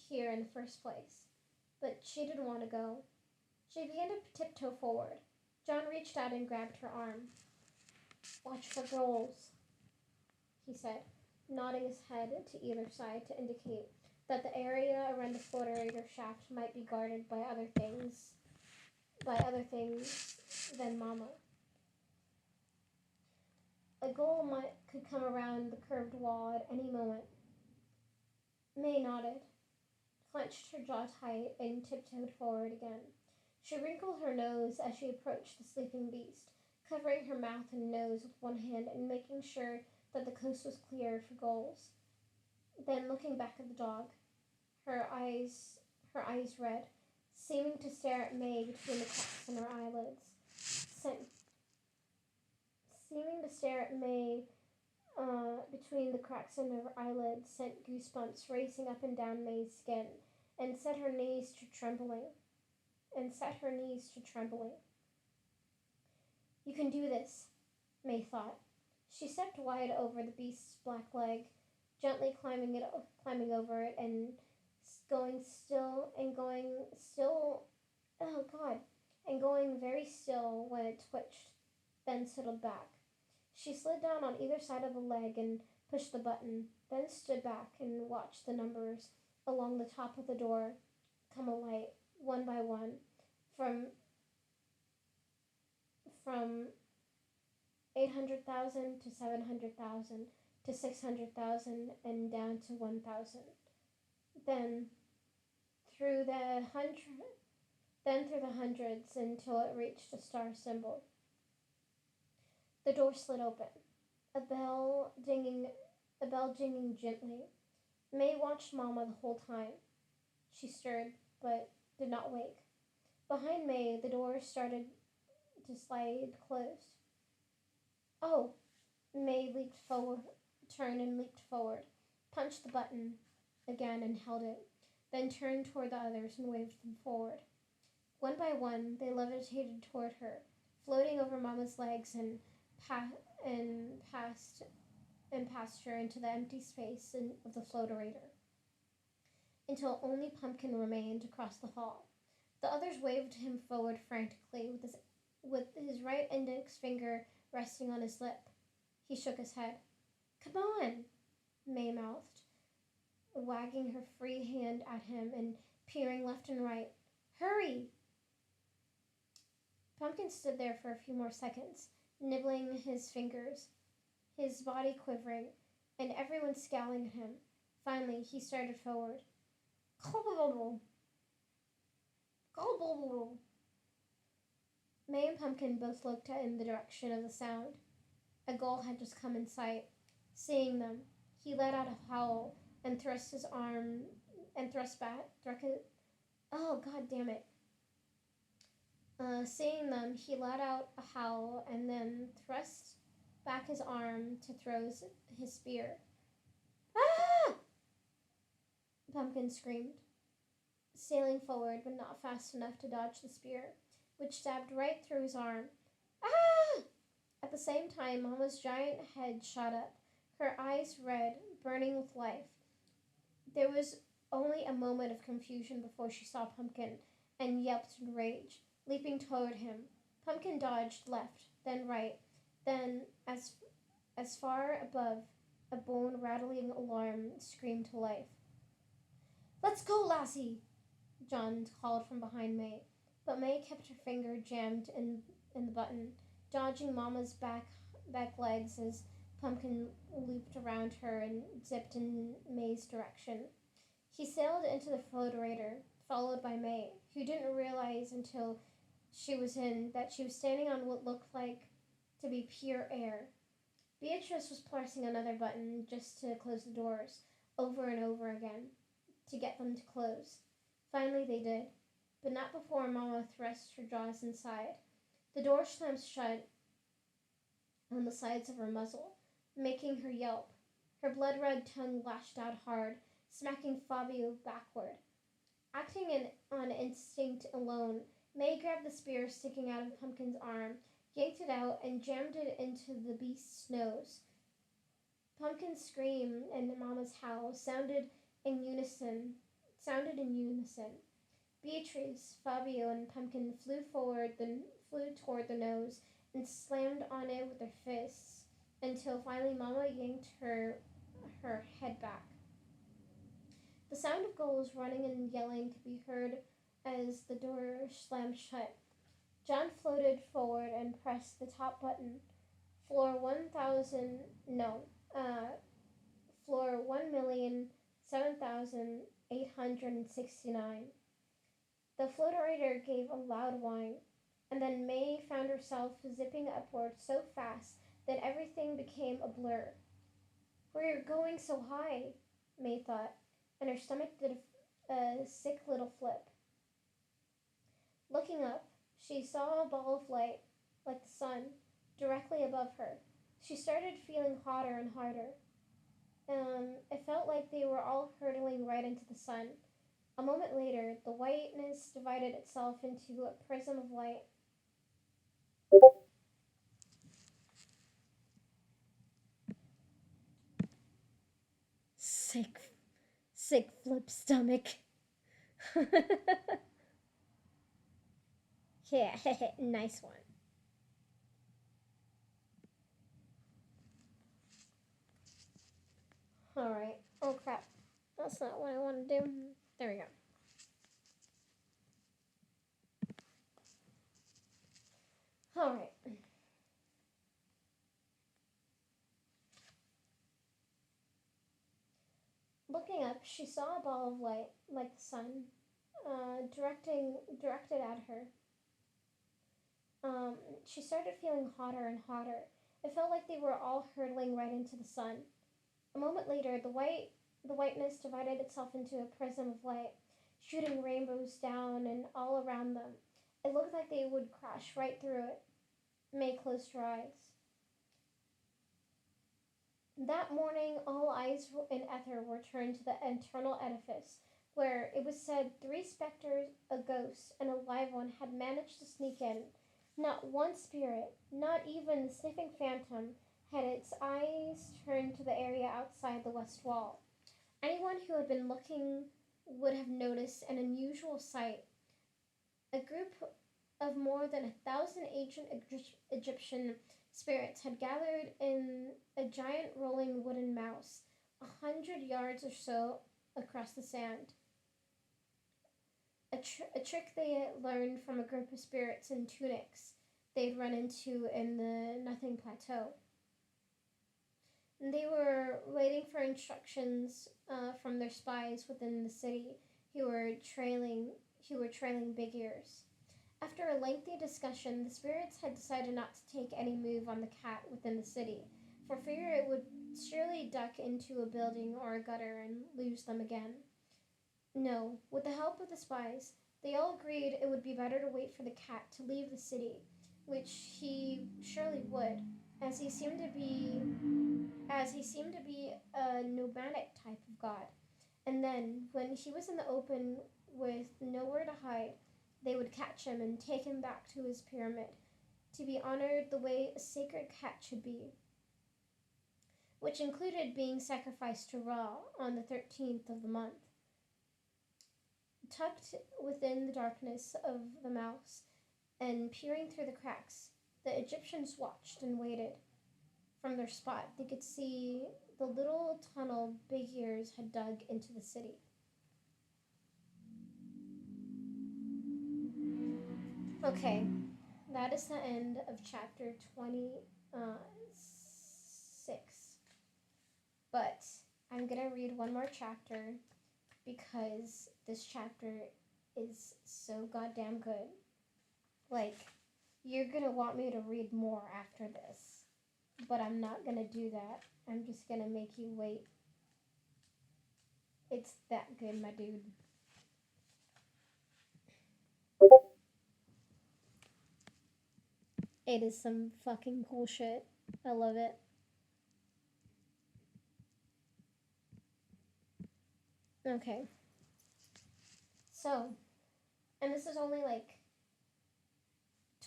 here in the first place. But she didn't want to go. She began to tiptoe forward. John reached out and grabbed her arm. Watch for goals, he said, nodding his head to either side to indicate that the area around the floaterator shaft might be guarded by other things than Mama. A could come around the curved wall at any moment. May nodded, clenched her jaw tight, and tiptoed forward again. She wrinkled her nose as she approached the sleeping beast, covering her mouth and nose with one hand and making sure that the coast was clear for goals. Then, looking back at the dog, her eyes red, seeming to stare at May between the cracks in her eyelids, sent, seeming to stare at May between the cracks in her eyelids, sent goosebumps racing up and down May's skin, and set her knees to trembling. You can do this, May thought. She stepped wide over the beast's black leg, gently climbing over it, and going still and going still. Oh God! And going very still when it twitched, then settled back. She slid down on either side of the leg and pushed the button, then stood back and watched the numbers along the top of the door come alight, one by one, from 800,000 to 700,000 to 600,000 and down to 1,000. Then through the hundreds until it reached a star symbol. The door slid open, a bell dinging gently. May watched Mama the whole time. She stirred, but did not wake. Behind May, the door started to slide closed. Oh! May turned and leaped forward, punched the button again and held it, then turned toward the others and waved them forward. One by one, they levitated toward her, floating over Mama's legs and past her into the empty space of the floaterator, until only Pumpkin remained across the hall. The others waved him forward frantically, with his right index finger resting on his lip. He shook his head. Come on, May mouthed, wagging her free hand at him and peering left and right. Hurry! Pumpkin stood there for a few more seconds, nibbling his fingers, his body quivering, and everyone scowling at him. Finally, he started forward. Gobble, gobble. May and Pumpkin both looked in the direction of the sound. A gull had just come in sight. Seeing them, he let out a howl and thrust his arm and thrust back. Oh, God damn it. Seeing them, he let out a howl and then thrust back his arm to throw his spear. Ah! Pumpkin screamed, sailing forward but not fast enough to dodge the spear, which stabbed right through his arm. Ah! At the same time, Mama's giant head shot up, her eyes red, burning with life. There was only a moment of confusion before she saw Pumpkin and yelped in rage, leaping toward him. Pumpkin dodged left, then right, Then, as far above, a bone rattling alarm screamed to life. Let's go, lassie! John called from behind May, but May kept her finger jammed in the button, dodging Mama's back legs as Pumpkin looped around her and zipped in May's direction. He sailed into the floaterator, followed by May, who didn't realize until she was in that she was standing on what looked like to be pure air. Beatrice was pressing another button just to close the doors, over and over again, to get them to close. Finally they did, but not before Mama thrust her jaws inside. The door slammed shut on the sides of her muzzle, making her yelp. Her blood-red tongue lashed out hard, smacking Fabio backward. On instinct alone, May grabbed the spear sticking out of Pumpkin's arm, yanked it out, and jammed it into the beast's nose. Pumpkin's scream and Mama's howl sounded in unison. Beatrice, Fabio, and Pumpkin flew toward the nose and slammed on it with their fists until finally Mama yanked her head back. The sound of gulls running and yelling could be heard as the door slammed shut. John floated forward and pressed the top button. Floor 1,000, no, floor 1,007,869. The floaterator gave a loud whine, and then May found herself zipping upward so fast that everything became a blur. We're going so high, May thought, and her stomach did a sick little flip. Looking up, she saw a ball of light, like the sun, directly above her. She started feeling hotter and harder. It felt like they were all hurtling right into the sun. A moment later, the whiteness divided itself into a prism of light. Sick flip stomach. Yeah, nice one. Alright. Oh crap. That's not what I want to do. There we go. Alright. Looking up, she saw a ball of light, like the sun, directed at her. She started feeling hotter and hotter. It felt like they were all hurtling right into the sun. A moment later, the whiteness divided itself into a prism of light, shooting rainbows down and all around them. It looked like they would crash right through it. May closed her eyes. That morning, all eyes in Ether were turned to the internal edifice, where it was said 3 specters, a ghost, and a live one had managed to sneak in. Not one spirit, not even the sniffing phantom, had its eyes turned to the area outside the west wall. Anyone who had been looking would have noticed an unusual sight. A group of more than 1,000 ancient Egyptian spirits had gathered in a giant rolling wooden mouse, 100 yards or so across the sand. A trick they had learned from a group of spirits in tunics they'd run into in the Nothing Plateau. And they were waiting for instructions from their spies within the city who were trailing Big Ears. After a lengthy discussion, the spirits had decided not to take any move on the cat within the city, for fear it would surely duck into a building or a gutter and lose them again. No, with the help of the spies, they all agreed it would be better to wait for the cat to leave the city, which he surely would, as he seemed to be a nomadic type of god. And then, when he was in the open with nowhere to hide, they would catch him and take him back to his pyramid, to be honored the way a sacred cat should be, which included being sacrificed to Ra on the 13th of the month. Tucked within the darkness of the mouse and peering through the cracks, The Egyptians watched and waited. From their spot, they could see the little tunnel Big Ears had dug into the city. Okay, that is the end of chapter 26. But I'm gonna read one more chapter because this chapter is so goddamn good. Like, you're gonna want me to read more after this, but I'm not gonna do that. I'm just gonna make you wait. It's that good, my dude. It is some fucking cool shit. I love it. Okay. So, and this is only like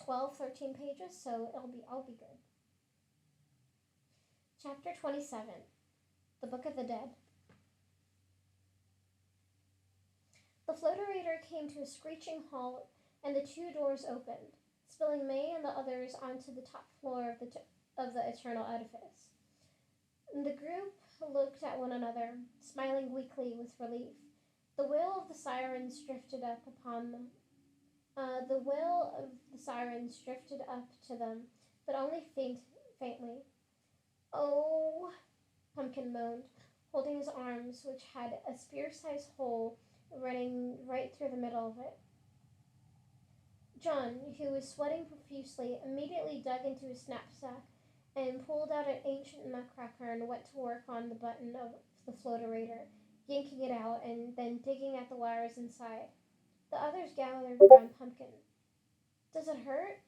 12, 13 pages, so I'll be good. Chapter 27. The Book of the Dead. The floaterator came to a screeching halt, and the two doors opened, spilling May and the others onto the top floor of the eternal edifice. The group looked at one another, smiling weakly with relief. The wail of the sirens drifted up upon them. The wail of the sirens drifted up to them, but only faintly. Oh, Pumpkin moaned, holding his arms, which had a spear-sized hole running right through the middle of it. John, who was sweating profusely, immediately dug into his knapsack and pulled out an ancient nutcracker and went to work on the button of the floaterator, yanking it out and then digging at the wires inside. The others gathered around Pumpkin. Does it hurt?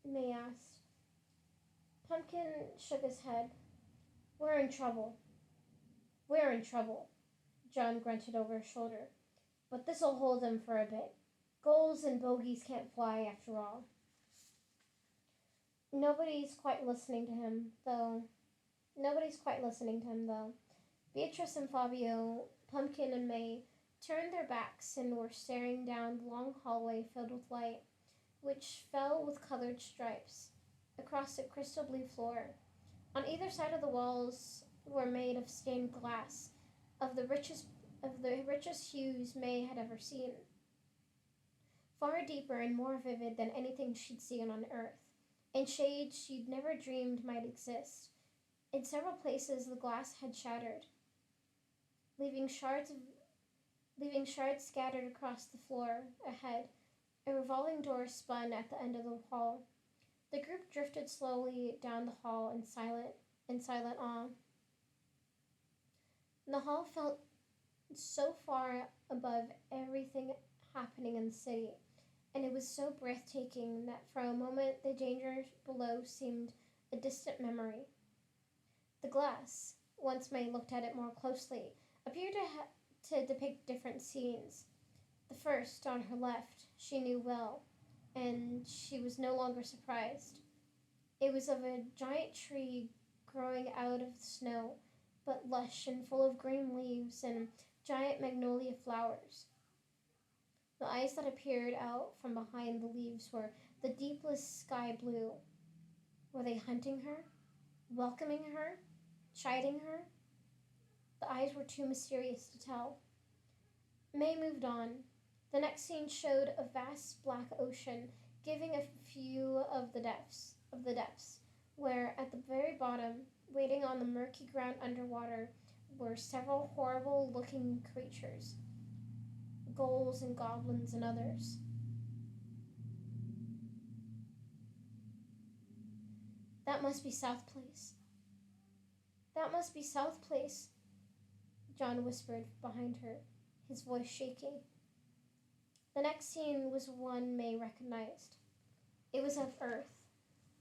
May asked. Pumpkin shook his head. We're in trouble. We're in trouble, John grunted over his shoulder. But this'll hold them for a bit. Gulls and bogies can't fly after all. Nobody's quite listening to him, though. Beatrice and Fabio, Pumpkin and May turned their backs and were staring down the long hallway filled with light, which fell with colored stripes across the crystal blue floor. On either side of the walls were made of stained glass of the richest hues May had ever seen. Far deeper and more vivid than anything she'd seen on Earth, in shades she'd never dreamed might exist. In several places the glass had shattered, leaving shards scattered across the floor ahead. A revolving door spun at the end of the hall. The group drifted slowly down the hall in silent awe. The hall felt so far above everything happening in the city, and it was so breathtaking that for a moment the danger below seemed a distant memory. The glass, once May looked at it more closely, appeared to depict different scenes. The first, on her left, she knew well, and she was no longer surprised. It was of a giant tree growing out of the snow, but lush and full of green leaves and giant magnolia flowers. The eyes that appeared out from behind the leaves were the deepest sky blue. Were they hunting her? Welcoming her? Chiding her? The eyes were too mysterious to tell. May moved on. The next scene showed a vast black ocean, giving a view of the depths, where at the very bottom, waiting on the murky ground underwater, were several horrible-looking creatures, gulls and goblins and others. That must be South Place. That must be South Place, John whispered behind her, his voice shaking. The next scene was one May recognized. It was of Earth,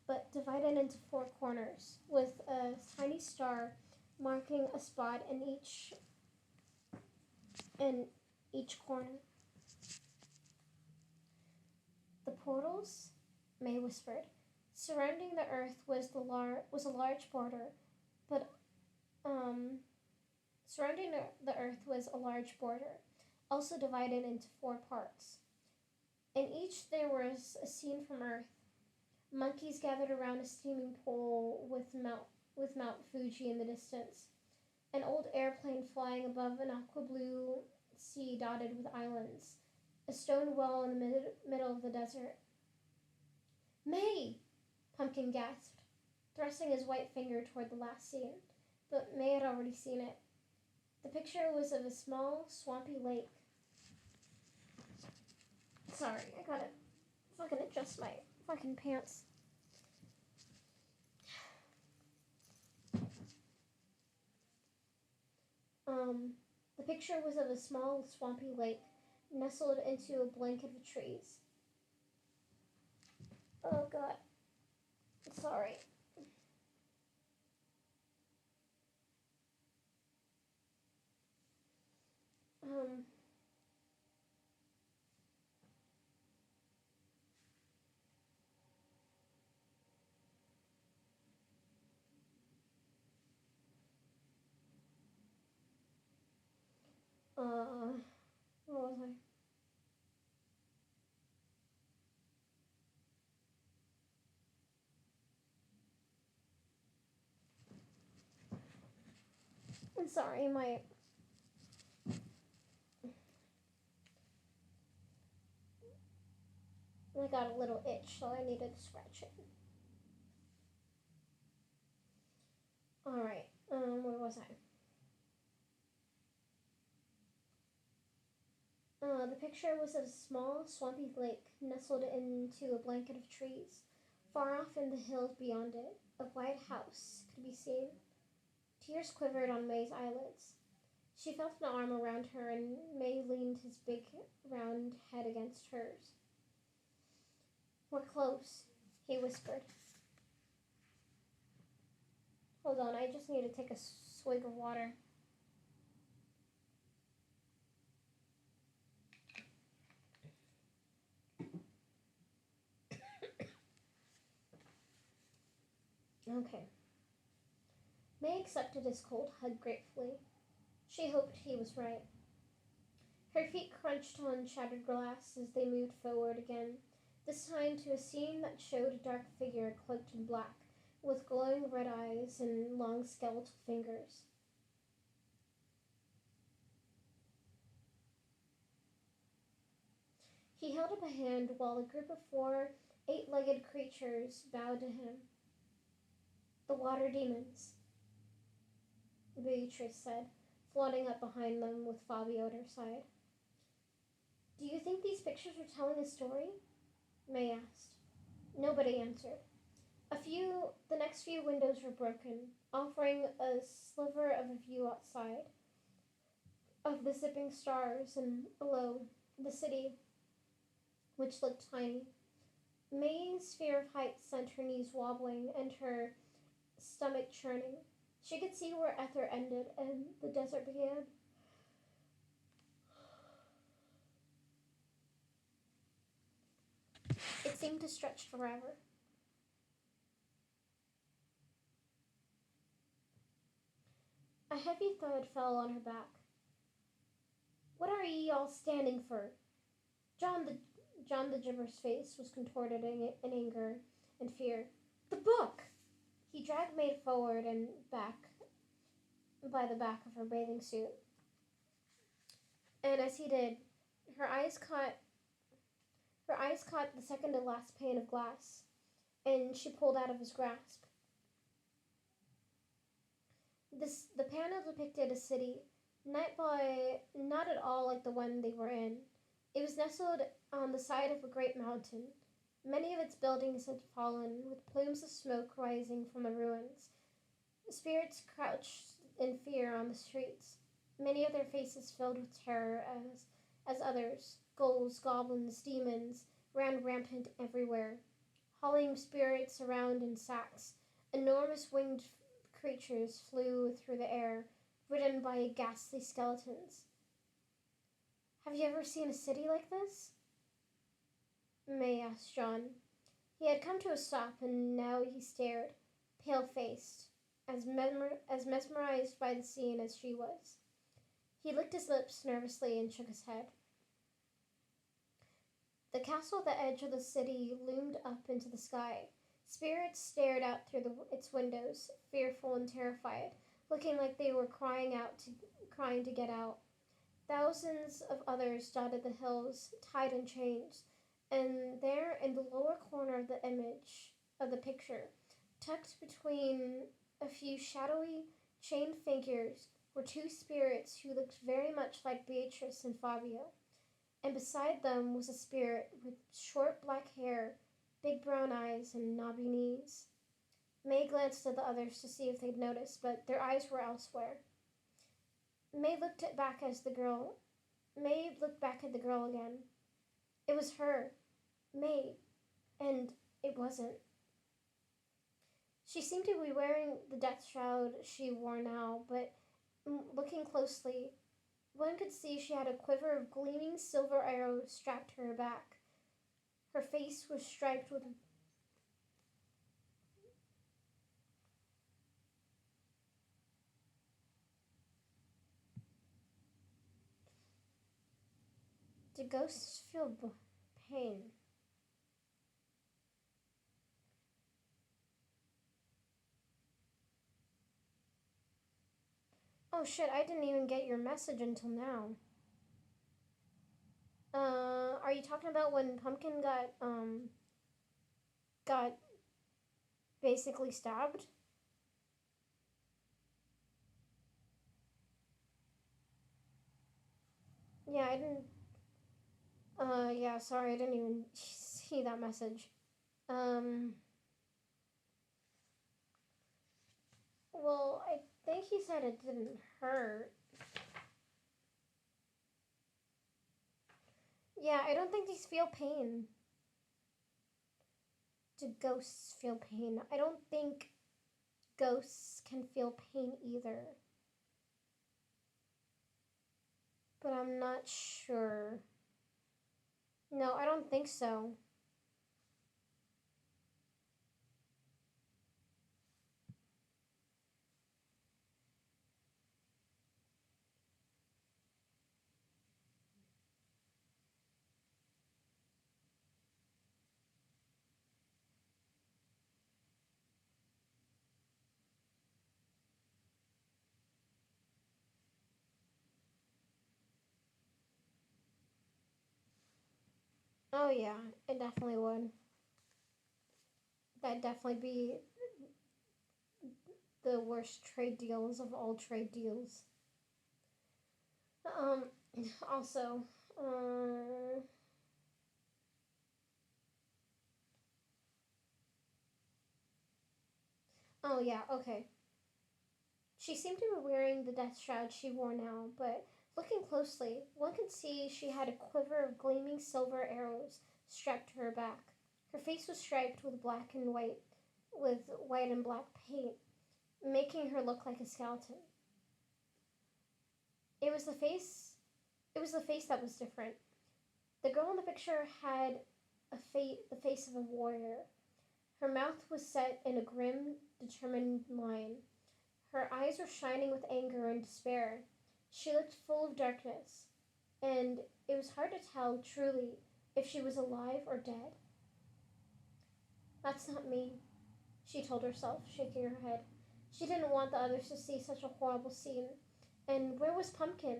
but divided into four corners, with a tiny star marking a spot in each corner. The portals? May whispered. Surrounding the Earth was a large border, but surrounding the Earth was a large border, also divided into four parts. In each there was a scene from Earth. Monkeys gathered around a steaming pool with Mount Fuji in the distance. An old airplane flying above an aqua blue sea dotted with islands. A stone well in the middle of the desert. May! Pumpkin gasped, thrusting his white finger toward the last scene, but May had already seen it. The picture was of a small, swampy lake. Sorry, I gotta fucking adjust my fucking pants. The picture was of a small, swampy lake nestled into a blanket of trees. Oh god. Sorry. Um, what was I? I'm sorry, I got a little itch, so I needed to scratch it. Alright, where was I? The picture was of a small, swampy lake nestled into a blanket of trees. Far off in the hills beyond it, a white house could be seen. Tears quivered on May's eyelids. She felt an arm around her, and May leaned his big, round head against hers. We're close, he whispered. Hold on, I just need to take a swig of water. Okay. May accepted his cold hug gratefully. She hoped he was right. Her feet crunched on shattered glass as they moved forward again, this time to a scene that showed a dark figure cloaked in black, with glowing red eyes and long skeletal fingers. He held up a hand while a group of 4 eight-legged creatures bowed to him. The water demons, Beatrice said, floating up behind them with Fabio at her side. Do you think these pictures are telling a story? May asked. Nobody answered. The next few windows were broken, offering a sliver of a view outside of the zipping stars and below the city, which looked tiny. May's fear of heights sent her knees wobbling and her stomach churning. She could see where Ether ended and the desert began. It seemed to stretch forever. A heavy thud fell on her back. What are ye all standing for? John the Gibber's face was contorted in anger and fear. The book! He dragged May forward and back by the back of her bathing suit. And as he did, her eyes caught the second to last pane of glass, and she pulled out of his grasp. The panel depicted a city, not at all like the one they were in. It was nestled on the side of a great mountain. Many of its buildings had fallen, with plumes of smoke rising from the ruins. Spirits crouched in fear on the streets, many of their faces filled with terror as others, ghouls, goblins, demons, ran rampant everywhere, hauling spirits around in sacks. Enormous winged creatures flew through the air, ridden by ghastly skeletons. Have you ever seen a city like this? May asked John. He had come to a stop, and now he stared, pale-faced, as mesmerized by the scene as she was. He licked his lips nervously and shook his head. The castle at the edge of the city loomed up into the sky, Spirits stared out through its windows, fearful and terrified, looking like they were crying to get out. Thousands of others dotted the hills, tied in chains, and there in the lower corner of the image of the picture, tucked between a few shadowy chained figures, were two spirits who looked very much like Beatrice and Fabio. And beside them was a spirit with short black hair, big brown eyes, and knobby knees. May glanced at the others to see if they'd noticed, but their eyes were elsewhere. May looked at back as the girl. May looked back at the girl again. It was her, May, and it wasn't. She seemed to be wearing the death shroud she wore now, but looking closely, one could see she had a quiver of gleaming silver arrows strapped to her back. Her face was striped with Do ghosts feel pain? Oh shit, I didn't even get your message until now. Are you talking about when Pumpkin got basically stabbed? Yeah, I didn't. Yeah, sorry, I didn't even see that message. Um, well, I think he said it didn't hurt. Yeah, I don't think these feel pain. Do ghosts feel pain? I don't think ghosts can feel pain either. But I'm not sure. No, I don't think so. Oh, yeah, it definitely would. That'd definitely be the worst trade deals of all trade deals. Um, also, oh yeah, okay. She seemed to be wearing the death shroud she wore now, but looking closely, one could see she had a quiver of gleaming silver arrows strapped to her back. Her face was striped with white and black paint, making her look like a skeleton. It was the face. It was the face that was different. The girl in the picture had the face of a warrior. Her mouth was set in a grim, determined line. Her eyes were shining with anger and despair. She looked full of darkness, and it was hard to tell truly if she was alive or dead. That's not me, she told herself, shaking her head. She didn't want the others to see such a horrible scene. And where was Pumpkin?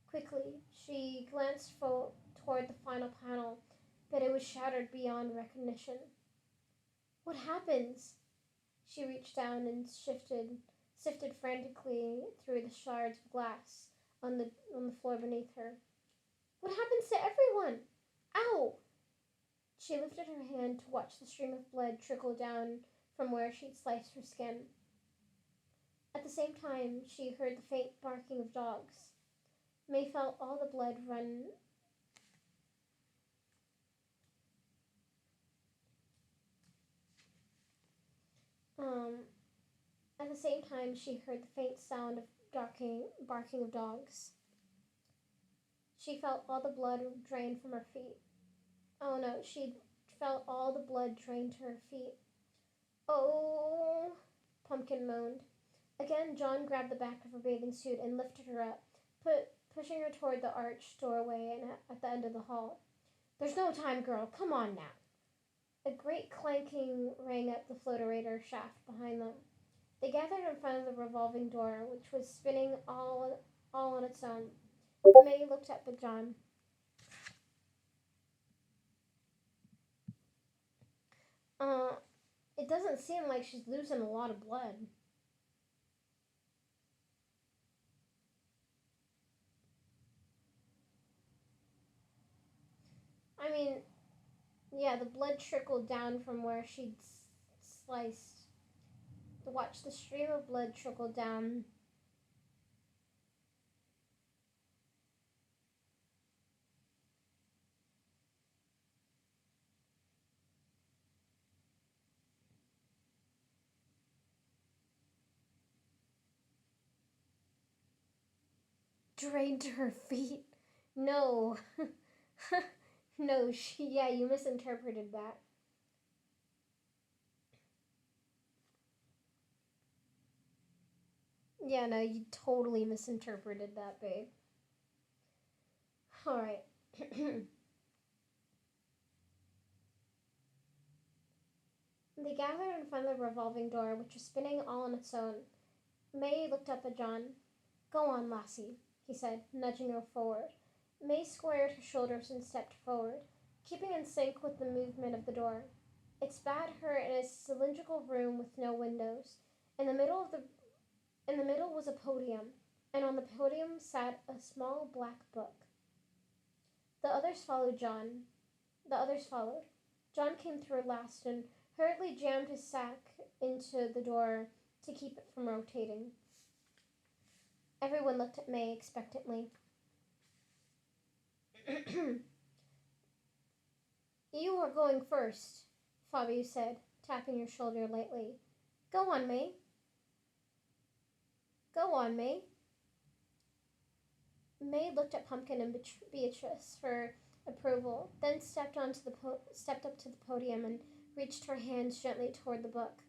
Quickly, she glanced toward the final panel, but it was shattered beyond recognition. What happens? She reached down and sifted frantically through the shards of glass on the floor beneath her. What happens to everyone? Ow! She lifted her hand to watch the stream of blood trickle down from where she'd sliced her skin. At the same time, she heard the faint barking of dogs. May felt all the blood run. Um, at the same time, she heard the faint sound of barking of dogs. She felt all the blood drain from her feet. Oh no, she felt all the blood drain to her feet. Oh, Pumpkin moaned. Again, John grabbed the back of her bathing suit and lifted her up, pushing her toward the arched doorway and at the end of the hall. There's no time, girl. Come on now. A great clanking rang up the floaterator shaft behind them. They gathered in front of the revolving door, which was spinning all on its own. May looked up at John. Uh, it doesn't seem like she's losing a lot of blood. I mean, yeah, the blood trickled down from where she'd sliced. To watch the stream of blood trickle down. Drained to her feet. No. No, yeah, you misinterpreted that. Yeah, no, you totally misinterpreted that, babe. Alright. They gathered in front of the revolving door, which was spinning all on its own. May looked up at John. Go on, lassie, he said, nudging her forward. May squared her shoulders and stepped forward, keeping in sync with the movement of the door. It spat her in a cylindrical room with no windows. In the middle of the In the middle was a podium, and on the podium sat a small black book. The others followed John. The others followed. John came through last and hurriedly jammed his sack into the door to keep it from rotating. Everyone looked at May expectantly. You are going first, Fabio said, tapping her shoulder lightly. Go on, May. Go on, May. May looked at Pumpkin and Beatrice for approval, then stepped up to the podium and reached her hands gently toward the book.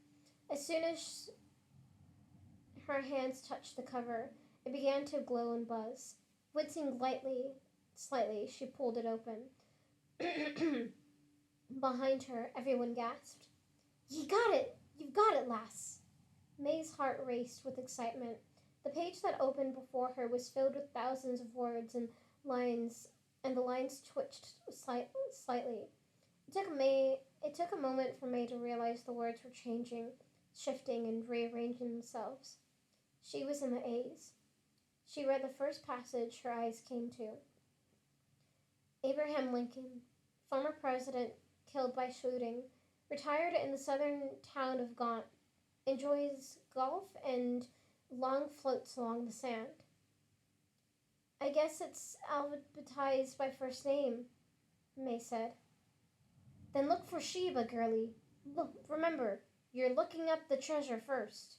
As soon as her hands touched the cover, it began to glow and buzz. Wincing slightly, she pulled it open. Behind her, everyone gasped. You got it! You've got it, lass! May's heart raced with excitement. The page that opened before her was filled with thousands of words and lines, and the lines twitched slightly. It took a moment for May to realize the words were changing, shifting, and rearranging themselves. She was in the A's. She read the first passage her eyes came to. Abraham Lincoln, former president, killed by shooting, retired in the southern town of Gaunt, enjoys golf and long floats along the sand. I guess it's alphabetized by first name, May said. Then look for Sheba, girlie. Look, remember, you're looking up the treasure first.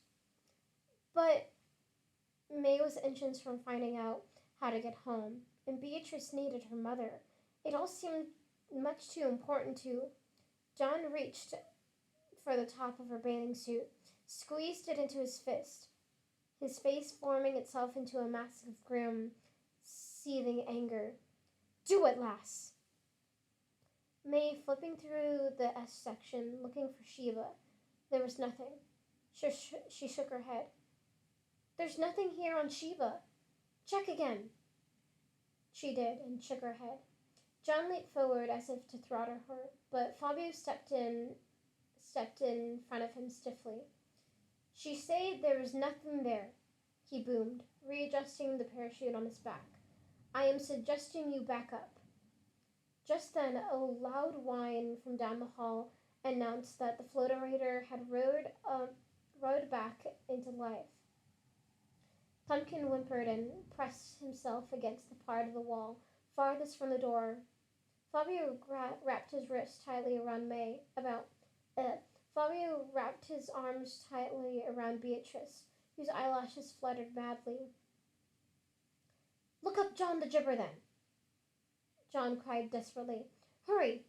But May was inches from finding out how to get home, and Beatrice needed her mother. It all seemed much too important to. John reached for the top of her bathing suit, squeezed it into his fist, his face forming itself into a mask of grim, seething anger. Do it, lass! May, flipping through the S section, looking for Sheba. There was nothing. She shook her head. There's nothing here on Sheba. Check again. She did, and shook her head. John leaped forward as if to throttle her, but Fabio stepped in front of him stiffly. She said there was nothing there, he boomed, readjusting the parachute on his back. I am suggesting you back up. Just then, a loud whine from down the hall announced that the floaterator had rode back into life. Pumpkin whimpered and pressed himself against the part of the wall farthest from the door. Fabio wrapped his wrist tightly around Fabio wrapped his arms tightly around Beatrice, whose eyelashes fluttered madly. Look up John the Gibber, then, John cried desperately. Hurry!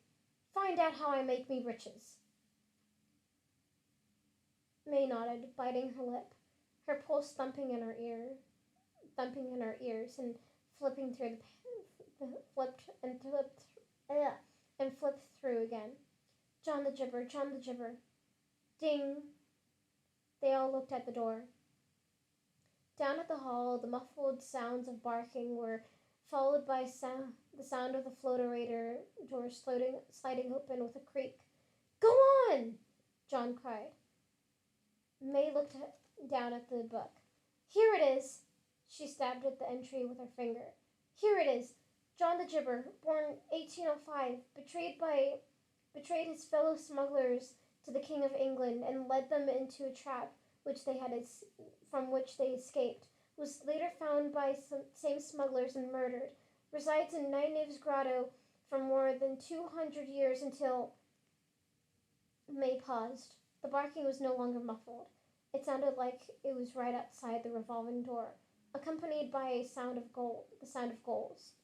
Find out how I make me riches. May nodded, biting her lip, her pulse thumping in her ears, and flipping through flipped through again. John the Gibber, John the Gibber. Ding! They all looked at the door. Down at the hall, the muffled sounds of barking were followed by the sound of the floaterator door sliding open with a creak. Go on! John cried. May looked down at the book. Here it is! She stabbed at the entry with her finger. Here it is! John the Gibber, born 1805, betrayed his fellow smugglers to the King of England and led them into a trap from which they escaped, was later found by some same smugglers and murdered, resides in Nynaeve's grotto for more than 200 years until... May paused. The barking was no longer muffled. It sounded like it was right outside the revolving door, accompanied by the sound of goals.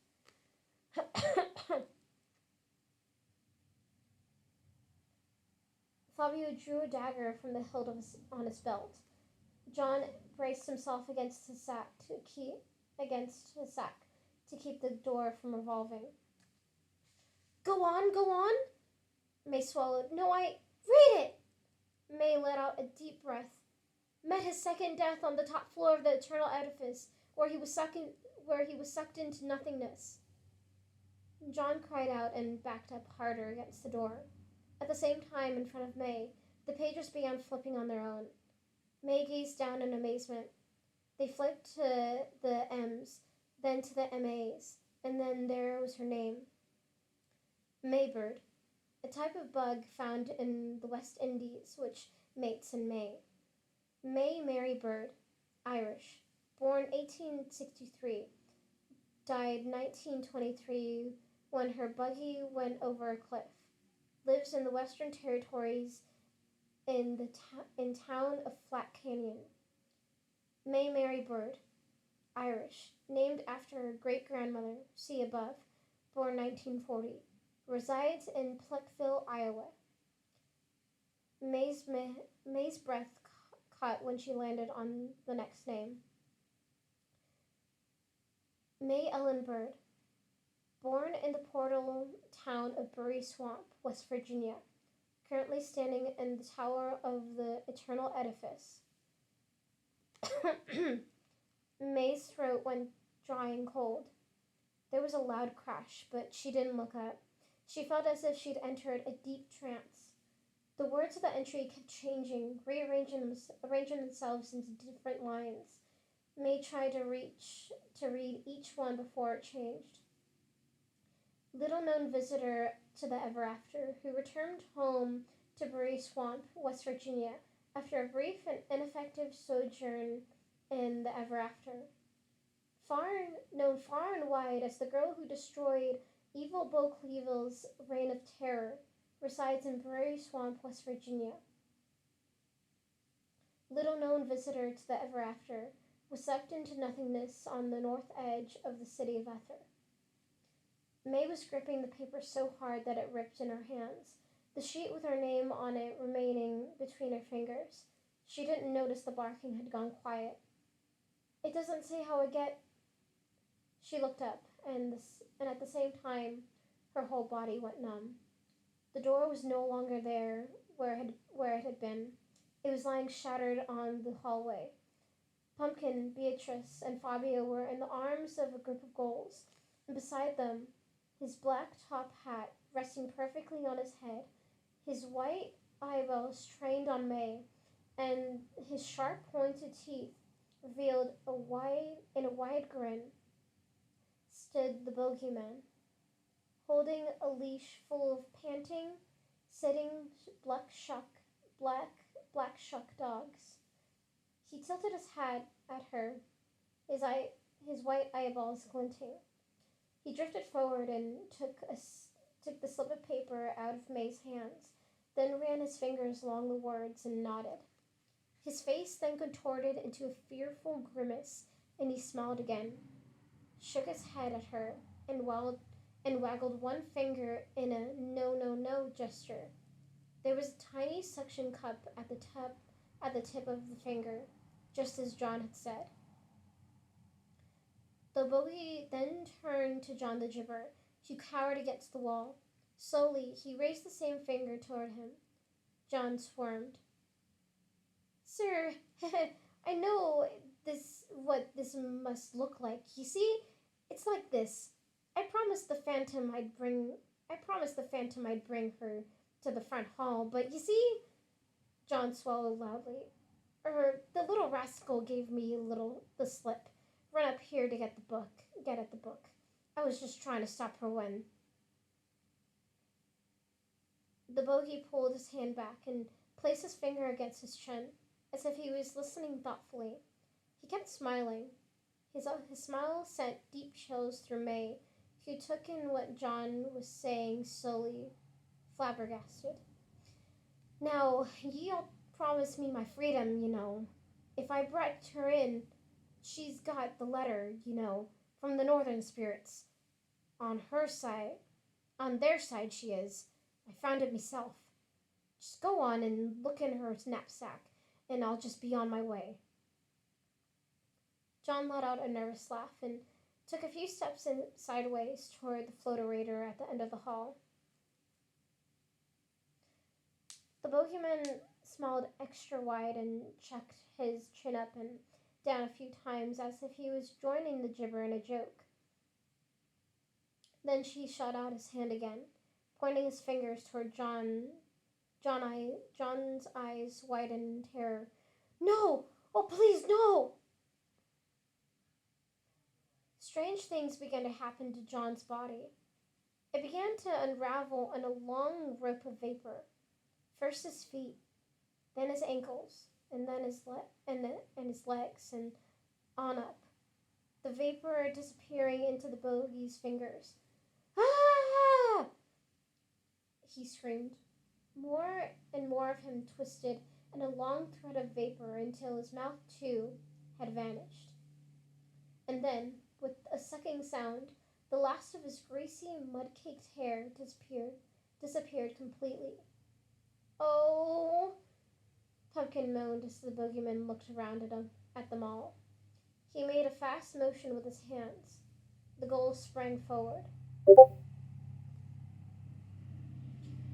Fabio drew a dagger from the hilt on his belt. John braced himself against his sack to keep the door from revolving. Go on! May swallowed. No, read it! May let out a deep breath. Met his second death on the top floor of the eternal edifice, where he was sucked into nothingness. John cried out and backed up harder against the door. At the same time, in front of May, the pages began flipping on their own. May gazed down in amazement. They flipped to the M's, then to the MA's, and then there was her name. Maybird, a type of bug found in the West Indies which mates in May. May Mary Bird, Irish, born 1863, died 1923 when her buggy went over a cliff. Lives in the Western Territories in town of Flat Canyon. May Mary Bird, Irish, named after her great-grandmother, see above, born 1940, resides in Pluckville, Iowa. May's breath caught when she landed on the next name. May Ellen Bird, born in the portal town of Bury Swamp, West Virginia, currently standing in the tower of the Eternal Edifice. May's throat went dry and cold. There was a loud crash, but she didn't look up. She felt as if she'd entered a deep trance. The words of the entry kept changing, arranging themselves into different lines. May tried to read each one before it changed. Little known visitor to the Ever After, who returned home to Bury Swamp, West Virginia, after a brief and ineffective sojourn in the Ever After. Known far and wide as the girl who destroyed evil Bo Clevel's reign of terror, resides in Bury Swamp, West Virginia. Little known visitor to the Ever After, was sucked into nothingness on the north edge of the city of Ether. May was gripping the paper so hard that it ripped in her hands, the sheet with her name on it remaining between her fingers. She didn't notice the barking had gone quiet. It doesn't say how I get... She looked up, and at the same time, her whole body went numb. The door was no longer there where it had been. It was lying shattered on the hallway. Pumpkin, Beatrice, and Fabio were in the arms of a group of ghouls, and beside them, his black top hat resting perfectly on his head, his white eyeballs trained on May, and his sharp pointed teeth revealed in a wide grin, stood the bogeyman, holding a leash full of panting, sitting black shuck dogs. He tilted his hat at her, his white eyeballs glinting. He drifted forward and took the slip of paper out of May's hands, then ran his fingers along the words and nodded. His face then contorted into a fearful grimace, and he smiled again, shook his head at her, and waggled one finger in a no gesture. There was a tiny suction cup at the tip of the finger, just as John had said. The bogey then turned to John the Gibber, who cowered against the wall, Slowly, he raised the same finger toward him. John squirmed. Sir, I know what this must look like. You see, it's like this. I promised the phantom I'd bring I promised the phantom I'd bring her to the front hall, but you see, John swallowed loudly. The little rascal gave me the slip. Run up here to get at the book. I was just trying to stop her when the bogey pulled his hand back and placed his finger against his chin, as if he was listening thoughtfully. He kept smiling. His smile sent deep chills through May, who took in what John was saying slowly, flabbergasted. Now, ye all promised me my freedom, you know. If I brought her in, she's got the letter, you know, from the northern spirits. On her side, on their side she is. I found it myself. Just go on and look in her knapsack, and I'll just be on my way. John let out a nervous laugh and took a few steps sideways toward the floaterator at the end of the hall. The bogeyman smiled extra wide and checked his chin up and down a few times as if he was joining the gibber in a joke. Then she shot out his hand again, pointing his fingers toward John. John's eyes widened in terror. No! Oh, please, no! Strange things began to happen to John's body. It began to unravel in a long rope of vapor. First his feet, then his ankles, and then his legs, and on up. The vapor disappearing into the bogey's fingers. Ah! He screamed. More and more of him twisted in a long thread of vapor until his mouth, too, had vanished. And then, with a sucking sound, the last of his greasy, mud-caked hair disappeared completely. Oh! Pumpkin moaned as the bogeyman looked around at them all. He made a fast motion with his hands. The ghoul sprang forward.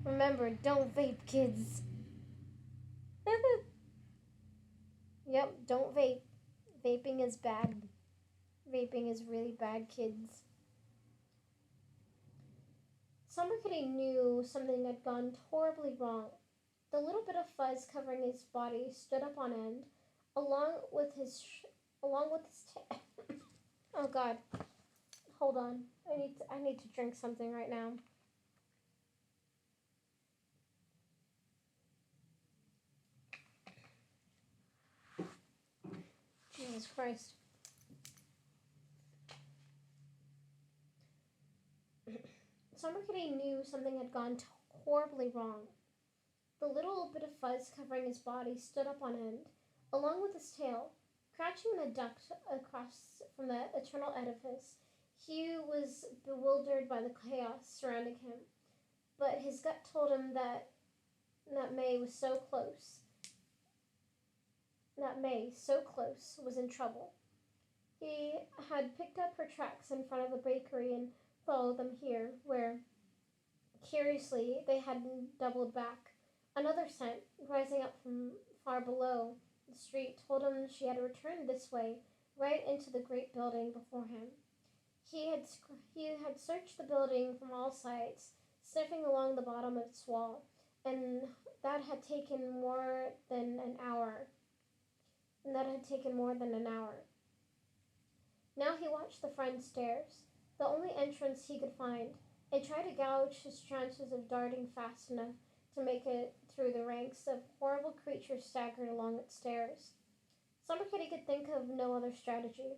Remember, don't vape, kids. Yep, don't vape. Vaping is bad. Vaping is really bad, kids. Summer Kitty knew something had gone horribly wrong. The little bit of fuzz covering his body stood up on end, along with his tail. Oh God, hold on. I need to drink something right now. Jesus Christ. Summer Kitty knew something had gone horribly wrong. The little bit of fuzz covering his body stood up on end, along with his tail, crouching in a duck across from the eternal edifice. He was bewildered by the chaos surrounding him, but his gut told him that May was so close. That May, so close, was in trouble. He had picked up her tracks in front of the bakery and followed them here, where, curiously, they had doubled back. Another scent, rising up from far below the street, told him she had returned this way, right into the great building before him. He had searched the building from all sides, sniffing along the bottom of its wall, and that had taken more than an hour. Now he watched the front stairs, the only entrance he could find, and tried to gauge his chances of darting fast enough to make it through the ranks of horrible creatures staggered along its stairs. Summer Kitty could think of no other strategy.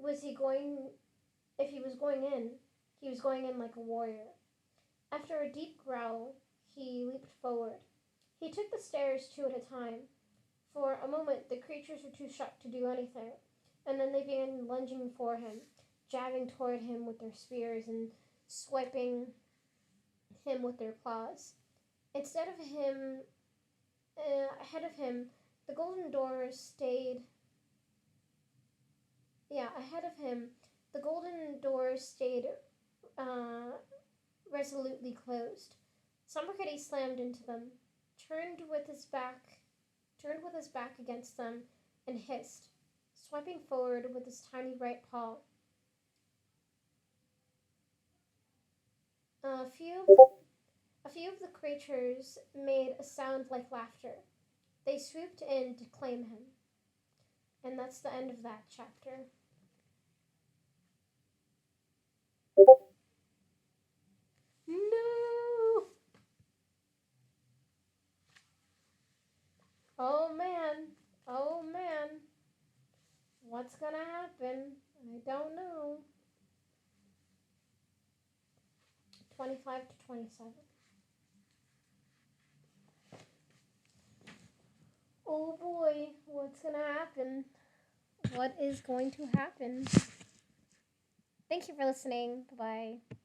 If he was going in, he was going in like a warrior. After a deep growl, he leaped forward. He took the stairs two at a time. For a moment, the creatures were too shocked to do anything, and then they began lunging for him, jabbing toward him with their spears and swiping him with their claws. Instead of him, ahead of him, the golden doors stayed. Ahead of him, the golden doors stayed resolutely closed. Summer Kitty slammed into them, turned with his back against them, and hissed, swiping forward with his tiny right paw. A few a few of the creatures made a sound like laughter. They swooped in to claim him. And that's the end of that chapter. No! Oh man. Oh man. What's gonna happen? I don't know. 25 to 27. Oh boy, what's gonna happen? What is going to happen? Thank you for listening. Bye bye.